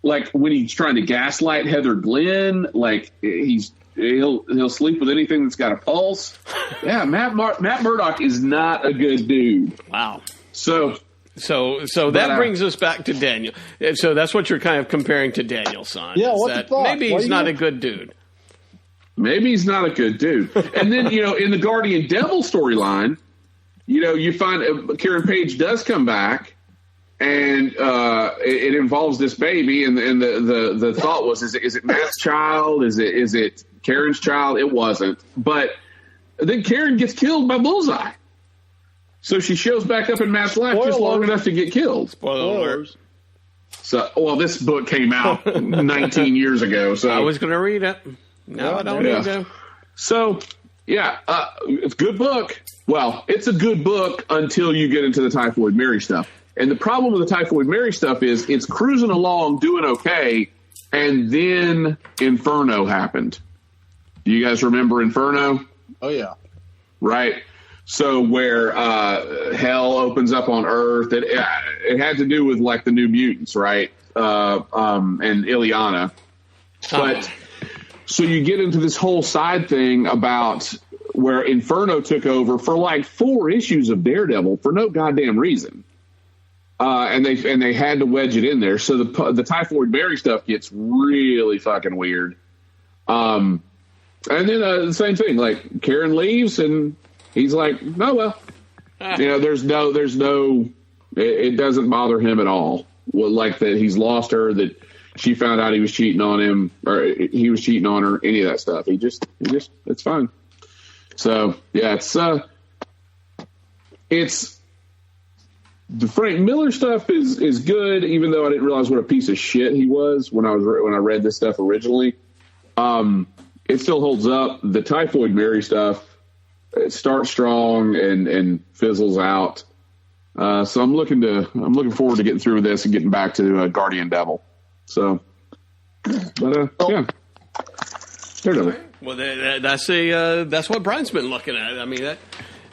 like when he's trying to gaslight Heather Glenn, like he'll sleep with anything that's got a pulse. Yeah. Matt Murdock is not a good dude. Wow. So that brings us back to Daniel. So that's what you're kind of comparing to Daniel, son. Yeah, what the fuck? Maybe he's not a good dude. Maybe he's not a good dude. And then, in the Guardian Devil storyline, you find Karen Page does come back, and it involves this baby, and the thought was, is it Matt's child? Is it Karen's child? It wasn't. But then Karen gets killed by Bullseye. So she shows back up in Matt's life just long enough to get killed. Spoiler alert. So, this book came out 19 years ago. So I was going to read it. No, I don't need to. So, it's a good book. Well, it's a good book until you get into the Typhoid Mary stuff. And the problem with the Typhoid Mary stuff is it's cruising along, doing okay, and then Inferno happened. Do you guys remember Inferno? Oh, yeah. Right. So where hell opens up on Earth, it had to do with like the New Mutants, right? And Ileana. But so you get into this whole side thing about where Inferno took over for like 4 issues of Daredevil for no goddamn reason. And they had to wedge it in there. So the Typhoid Mary stuff gets really fucking weird. And then the same thing, like Karen leaves and he's like, no, well, there's no, it doesn't bother him at all. Well, like that he's lost her, that she found out he was cheating on him, or he was cheating on her, any of that stuff. He just, it's fine. So yeah, it's the Frank Miller stuff is good, even though I didn't realize what a piece of shit he was when I read this stuff originally. It still holds up. The Typhoid Mary stuff, it starts strong and fizzles out. So I'm looking forward to getting through this and getting back to Guardian Devil. So, but yeah, Daredevil. Well, that's what Brian's been looking at. I mean,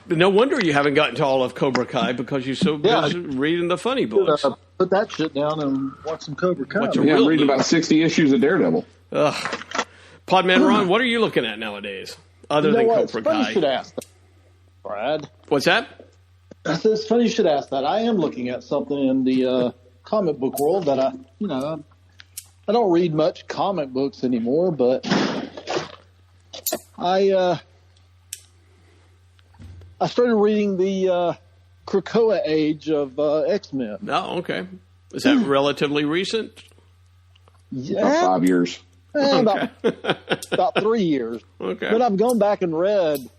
no wonder you haven't gotten to all of Cobra Kai because you're so busy reading the funny books. Put that shit down and watch some Cobra Kai. I'm reading about 60 issues of Daredevil. Podman Ron, what are you looking at nowadays? Other than Cobra Kai. You should ask that, Brad. What's that? It's funny you should ask that. I am looking at something in the comic book world that I don't read much comic books anymore, but I started reading the Krakoa age of X-Men. Oh, okay. Is that relatively recent? Yeah, about 5 years. About 3 years. Okay. But I've gone back and read.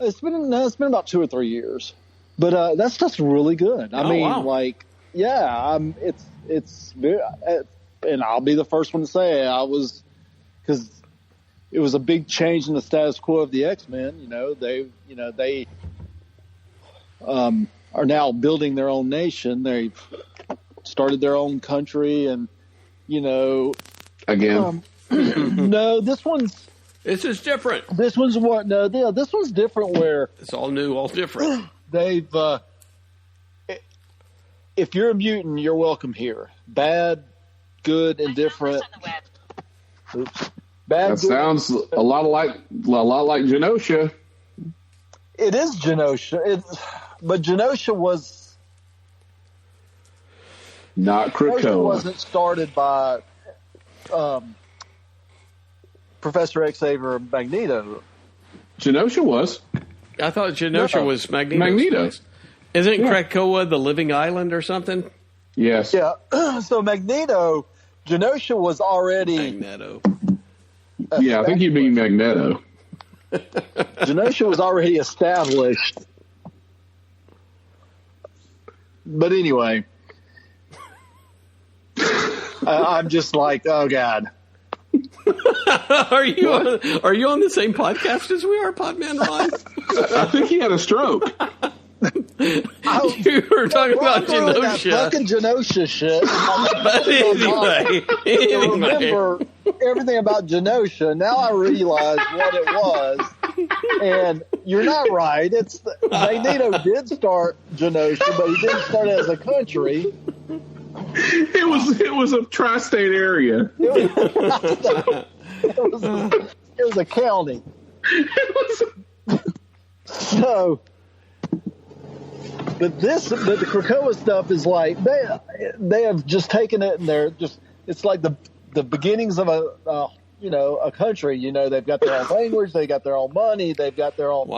It's been about 2 or 3 years. But that stuff's really good. I mean, wow. It's very, and I'll be the first one to say because it was a big change in the status quo of the X-Men. They are now building their own nation. They started their own country, and again. No, this is different. This one's what? No, this one's different. Where it's all new, all different. They've. If you're a mutant, you're welcome here. Bad, good, and different. Oops. Bad. That sounds a lot like Genosha. It is Genosha, but Genosha was Not Krakoa. Wasn't started by Professor Xavier and Magneto. Genosha was. I thought Genosha was Magneto's Magneto. place. Isn't Krakoa the living island or something? Yes. Yeah. So Magneto, Genosha was already. Magneto. Yeah, I think you mean Magneto. Genosha was already established. But anyway, I'm just like, oh God. Are you on the same podcast as we are, Podman Ron? I think he had a stroke. You were talking about Genosha. Fucking Genosha shit. But anyway. Remember everything about Genosha. Now I realize what it was. And you're not right. Magneto did start Genosha, but he didn't start it as a country. It was a tri-state area. It was a county. So, but the Krakoa stuff is like they have just taken it and it's like the beginnings of a country. They've got their own language, they got their own money, they've got their own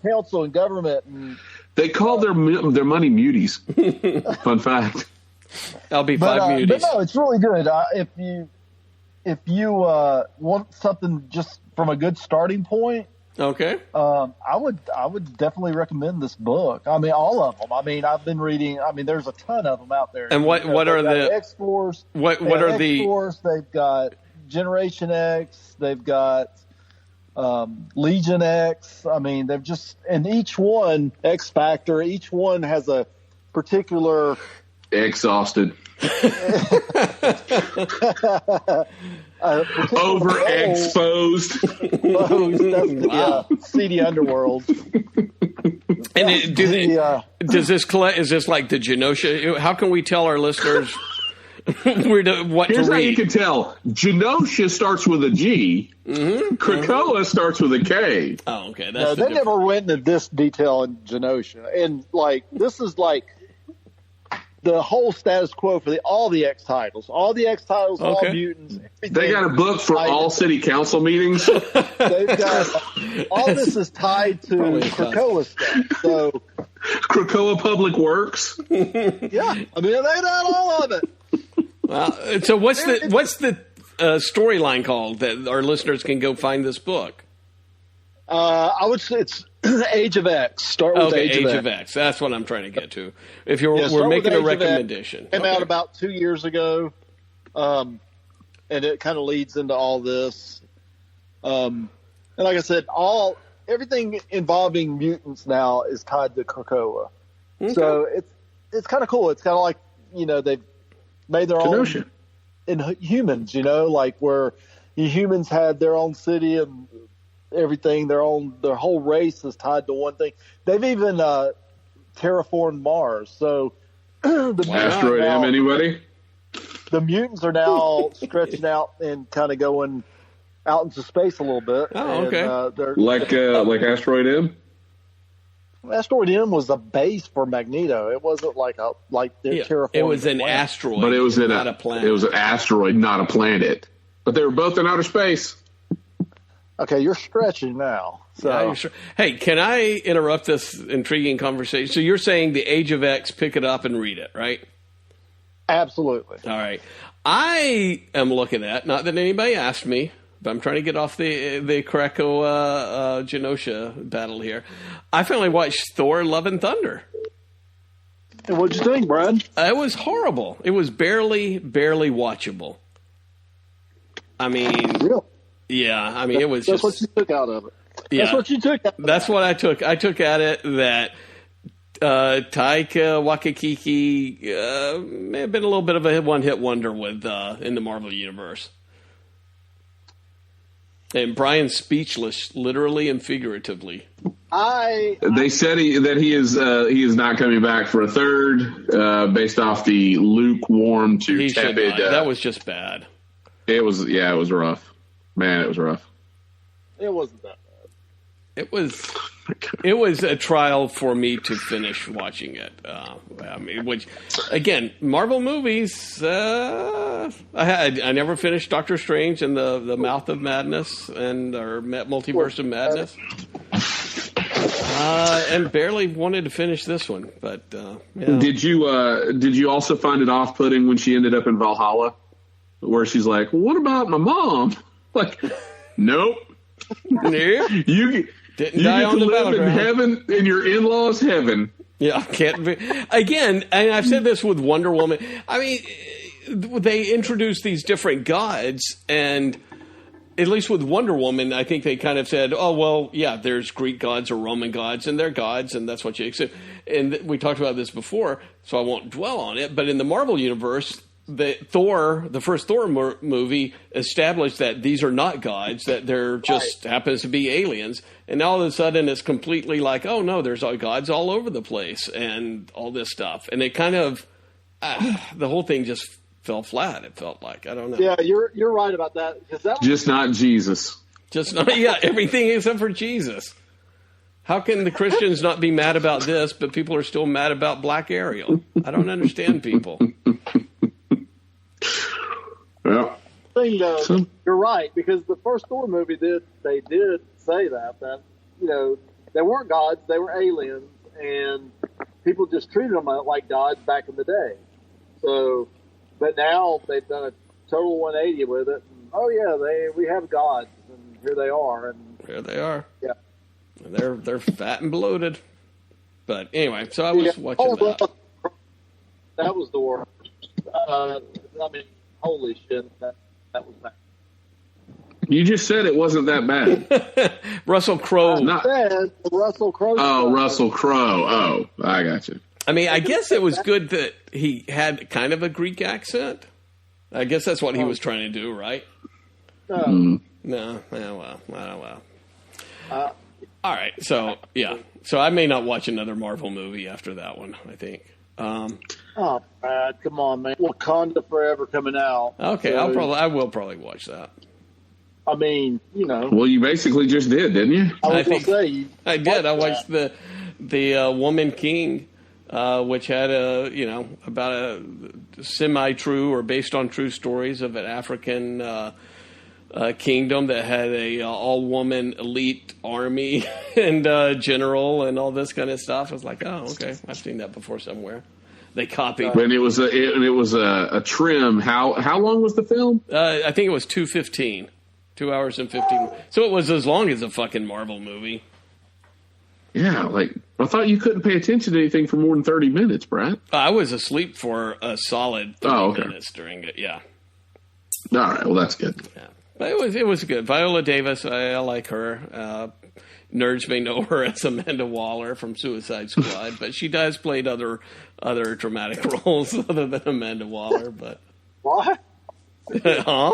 council and government. And they call their money muties. Fun fact. I'll be 5 muties. But no, it's really good. If you want something just from a good starting point, okay. I would definitely recommend this book. I mean, all of them. I mean, I've been reading. I mean, there's a ton of them out there. And what are the X-Force? What are X-Force, they've got Generation X. They've got Legion X. I mean, they've just and each one X Factor. Each one has a particular. Exhausted. Overexposed. Wow. Seedy underworld. And does this collect? Is this like the Genosha? How can we tell our listeners what to read? Here's how you can tell. Genosha starts with a G. Mm-hmm. Krakoa starts with a K. Oh, okay. They never went into this detail in Genosha, and this is like. The whole status quo for all the X titles, all mutants. They got a book for all city council meetings. They've got all this is tied to Krakoa stuff. So Krakoa Public Works. Yeah, I mean they got all of it. Well, so what's the storyline called that our listeners can go find this book? I would say it's Age of X. Start with Age of X. That's what I'm trying to get to. If we're making a recommendation. Came out about 2 years ago, and it kind of leads into all this. And like I said, everything involving mutants now is tied to Krakoa. Okay. So it's kind of cool. It's kind of like they've made their own in humans. Like where the humans had their own city and. Everything their whole race is tied to one thing. They've even terraformed Mars. So the asteroid M, anybody? The mutants are now stretching out and kind of going out into space a little bit. Oh, okay. Like asteroid M. Asteroid M was a base for Magneto. It wasn't like terraforming. It was an asteroid, but it was not a planet. It was an asteroid, not a planet. But they were both in outer space. Okay, you're stretching now. So. Yeah, sure. Hey, can I interrupt this intriguing conversation? So you're saying the Age of X, pick it up and read it, right? Absolutely. All right. I am looking at, not that anybody asked me, but I'm trying to get off the Krakoa Genosha battle here. I finally watched Thor Love and Thunder. And what'd you think, Brad? It was horrible. It was barely watchable. I mean... Really? Yeah, I mean, it was that's just... That's what you took out of it. Yeah, that's what you took out of it. That's what I took. I took at it that Taika Waititi may have been a little bit of a one-hit wonder with in the Marvel Universe. And Brian's speechless, literally and figuratively. They said he is not coming back for a third, based off the lukewarm to tepid. That was just bad. It was rough. Man, it was rough. It wasn't that bad. It was a trial for me to finish watching it. I mean, which again, Marvel movies. I never finished Doctor Strange and the Mouth of Madness or Multiverse of Madness, and barely wanted to finish this one. But yeah. Did you also find it off-putting when she ended up in Valhalla, where she's like, "What about my mom?" Like, nope. You get to live in heaven, in your in-laws' heaven. Yeah, can't be. Again, and I've said this with Wonder Woman. I mean, they introduced these different gods, and at least with Wonder Woman, I think they kind of said, oh, well, yeah, there's Greek gods or Roman gods, and they're gods, and that's what you accept. And we talked about this before, so I won't dwell on it. But in the Marvel Universe, the first Thor movie established that these are not gods, that they're just happens to be aliens. And all of a sudden it's completely like, oh no, there's gods all over the place and all this stuff. And it kind of, the whole thing just fell flat. It felt like, I don't know. Yeah, you're right about that. Just not Jesus. Just not, yeah, everything except for Jesus. How can the Christians not be mad about this, but people are still mad about Black Ariel? I don't understand people. Well, you're right, because the first Thor movie did say that they weren't gods, they were aliens, and people just treated them like gods back in the day. So, but now they've done a total 180 with it. And, oh yeah, we have gods, and here they are. And here they are. Yeah, and they're fat and bloated. But anyway, so I was watching that. That was the worst. I mean, holy shit, that was bad. You just said it wasn't that bad. Russell Crowe. Russell Crowe. Oh, Russell Crowe. Oh, I got you. I mean, I guess it was good that he had kind of a Greek accent. I guess that's what he was trying to do, right? No. Well. All right. So, yeah. So I may not watch another Marvel movie after that one, I think. Oh, Brad, come on, man! Wakanda Forever coming out. Okay, so, I will probably watch that. I mean, Well, you basically just did, didn't you? I did. I watched the Woman King, which had about a semi-true or based on true stories of an African kingdom that had a all-woman elite army and general and all this kind of stuff. I was like, oh, okay, I've seen that before somewhere. They copied. When it was a trim. How long was the film? I think it was 2:15, 2 hours and 15. So it was as long as a fucking Marvel movie. Yeah, like I thought you couldn't pay attention to anything for more than 30 minutes, Brad. I was asleep for a solid 30 minutes during it. Yeah. All right. Well, that's good. Yeah. But it was good. Viola Davis, I like her. Nerds may know her as Amanda Waller from Suicide Squad, but she does play other dramatic roles other than Amanda Waller. But what? Huh?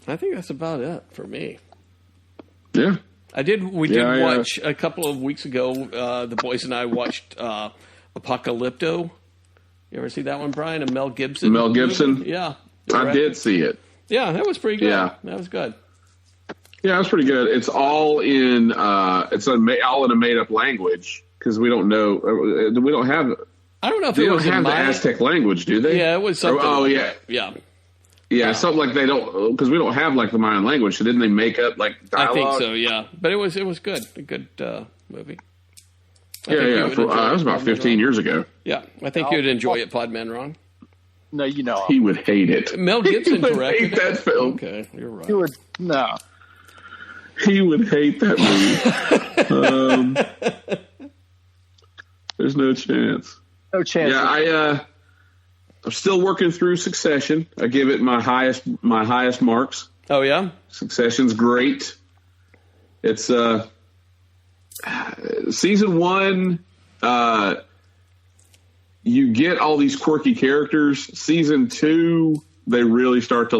I think that's about it for me. Yeah. We did watch a couple of weeks ago. The boys and I watched Apocalypto. You ever see that one, Brian? A Mel Gibson. Mel Gibson. Movie? Yeah. I did see it. Yeah, that was pretty good. Yeah. That was good. Yeah, it was pretty good. It's all in all in a made up language because we don't know. We don't have. I don't know if they it don't was have the Aztec language, do they? Yeah, it was something. Yeah, something like they don't because we don't have like the Mayan language. So didn't they make up like dialogue? I think so. Yeah, but it was good. A good movie. That was about 15 years ago. Yeah, I think you'd enjoy it, Podman Ron. No, he would hate it. Mel Gibson directed hate that film. Okay, you're right. He would no. He would hate that movie. There's no chance. No chance. Yeah, I'm still working through Succession. I give it my highest marks. Oh yeah, Succession's great. It's season 1. You get all these quirky characters. Season 2, they really start to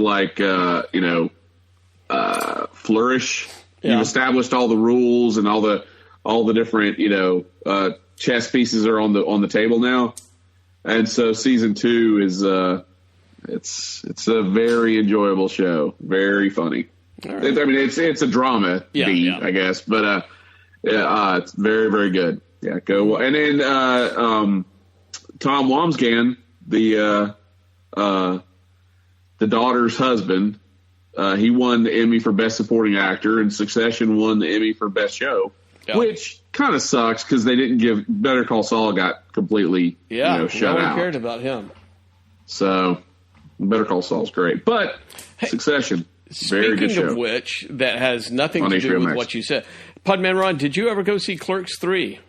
flourish. Yeah. You've established all the rules and all the different chess pieces are on the table now, and so season 2 is it's a very enjoyable show, very funny. Right. I mean, it's a drama beat, I guess, but it's very, very good. Yeah, go. And then Tom Wamsgans, the daughter's husband, he won the Emmy for Best Supporting Actor, and Succession won the Emmy for Best Show, which kind of sucks because they didn't give Better Call Saul got completely shut no one out. Cared about him. So Better Call Saul's great, but Succession, very good show. Speaking of which, that has nothing to do with what you said. Podman Ron, did you ever go see Clerks 3?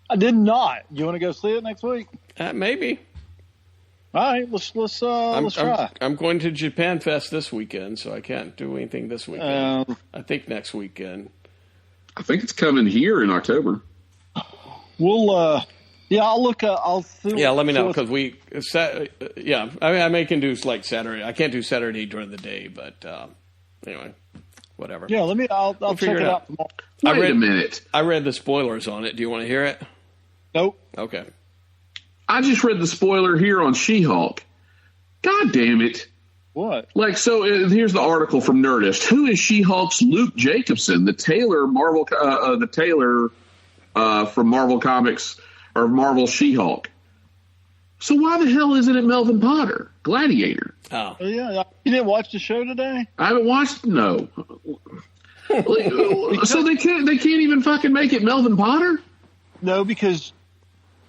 I did not. You want to go see it next week? Maybe. All right, let's try. I'm going to Japan Fest this weekend, so I can't do anything this weekend. I think next weekend. I think it's coming here in October. We'll, I'll look. I'll see. Yeah, let me know because I can do like Saturday. I can't do Saturday during the day, but anyway, whatever. Yeah, I'll check it out tomorrow. Wait a minute. I read the spoilers on it. Do you want to hear it? Nope. Okay. I just read the spoiler here on She-Hulk. God damn it. What? Here's the article from Nerdist. Who is She-Hulk's Luke Jacobson, the tailor from Marvel Comics or Marvel She-Hulk? So why the hell isn't it Melvin Potter, Gladiator? Oh. Yeah. You didn't watch the show today? I haven't watched. No. So they can't even fucking make it Melvin Potter? No, because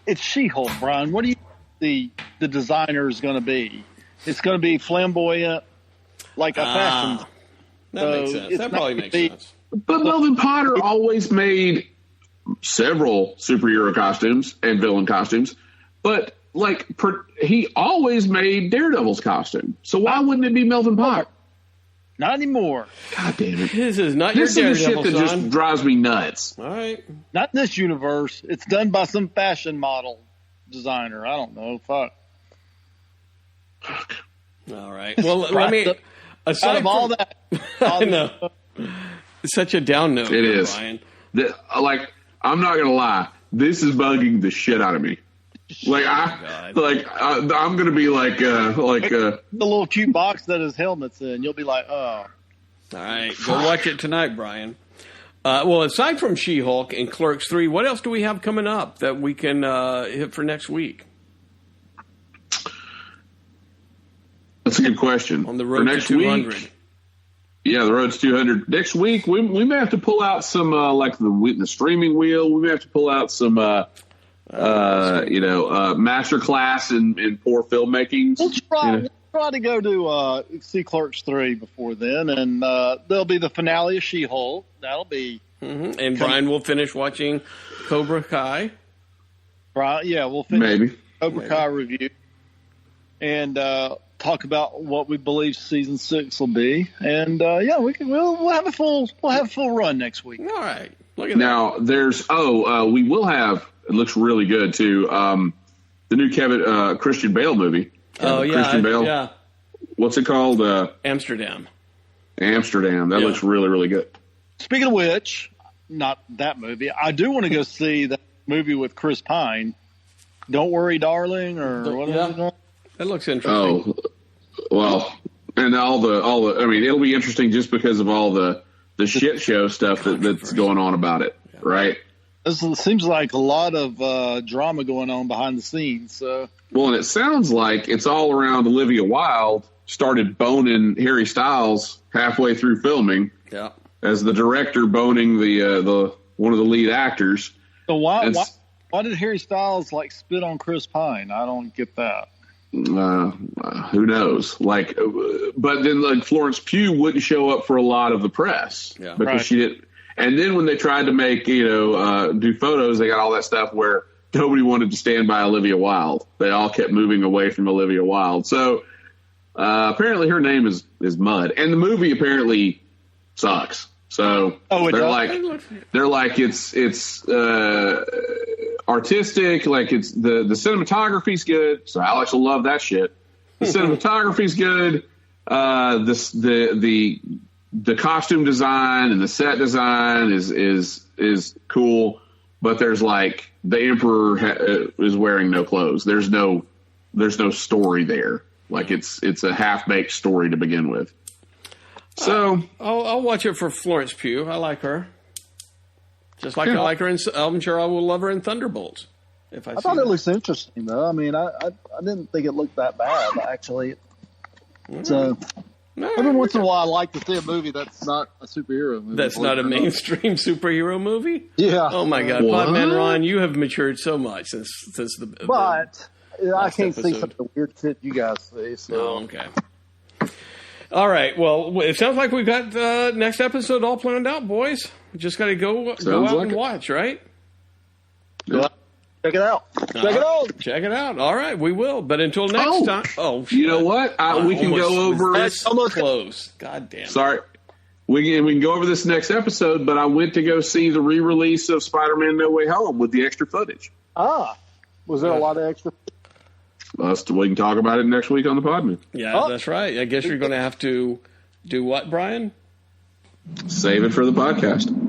it's She-Hulk, Brian. What do you think the designer is going to be? It's going to be flamboyant, like a fashion. That makes sense. That probably makes sense. But Melvin Potter always made several superhero costumes and villain costumes, but he always made Daredevil's costume. So why wouldn't it be Melvin Potter? Not anymore. God damn it! This is not this your is the Daredevil, shit that son. just drives me nuts. All right. Not in this universe. It's done by some fashion model designer. I don't know. Fuck. All right. Well, let me. Out of all that, I know. It's such a down note. It is. Brian. I'm not gonna lie. This is bugging the shit out of me. I'm gonna be the little cute box that his helmet's in. You'll be like, oh. All right, go watch it tonight, Brian. Well, aside from She-Hulk and Clerks 3, what else do we have coming up that we can hit for next week? That's a good question. On the road to 200. Week, yeah, the road to 200. Next week, we may have to pull out some the streaming wheel. We may have to pull out some master class in poor filmmaking. We'll try to go to see Clerks 3 before then, and there'll be the finale of She-Hulk. That'll be. Mm-hmm. And Brian will finish watching Cobra Kai. Right? Yeah, we'll finish maybe Cobra Kai review, and talk about what we believe season 6 will be, and we'll have a full run next week. All right. Look at now, that. there's we will have. It looks really good too. The new Christian Bale movie. Christian Bale. Yeah. What's it called? Amsterdam. That looks really, really good. Speaking of which, not that movie. I do want to go see that movie with Chris Pine. Don't Worry, Darling, or whatever. Yeah. That looks interesting. Oh, well, and all the. I mean, it'll be interesting just because of all the shit show stuff that's going on about it, right? This seems like a lot of drama going on behind the scenes. So. Well, and it sounds like it's all around Olivia Wilde started boning Harry Styles halfway through filming. Yeah. As the director boning the one of the lead actors. So why did Harry Styles spit on Chris Pine? I don't get that. Who knows? But then Florence Pugh wouldn't show up for a lot of the press because she didn't. And then when they tried to make do photos, they got all that stuff where nobody wanted to stand by Olivia Wilde. They all kept moving away from Olivia Wilde. So apparently her name is mud, and the movie apparently sucks. So they're like it's artistic, it's the cinematography's good. So Alex will love that shit. The cinematography's good. The costume design and the set design is cool, but there's the Emperor is wearing no clothes. There's no story there. It's a half-baked story to begin with. So I'll watch it for Florence Pugh. I like her. Just like I like her in, I'm sure I will love her in Thunderbolts. If I thought it looks interesting, though. I mean, I didn't think it looked that bad, actually. So, every once in a while, I like to see a movie that's not a superhero movie. That's not a mainstream superhero movie? Yeah. Oh, my God. Podman Ron, you have matured so much since the But I can't episode. see some of the weird shit you guys see. So. Oh, okay. All right. Well, it sounds like we've got next episode all planned out, boys. We just got to go out and watch, right? Yeah. Check it out. Check it out. All right, we will. But until next time. Oh, shit. You know what? We can go over. That's almost close. God damn. Sorry. We can go over this next episode, but I went to go see the re-release of Spider-Man No Way Home with the extra footage. Was there a lot of extra? We can talk about it next week on the Podman. Yeah, that's right. I guess you're going to have to do what, Brian? Save it for the podcast.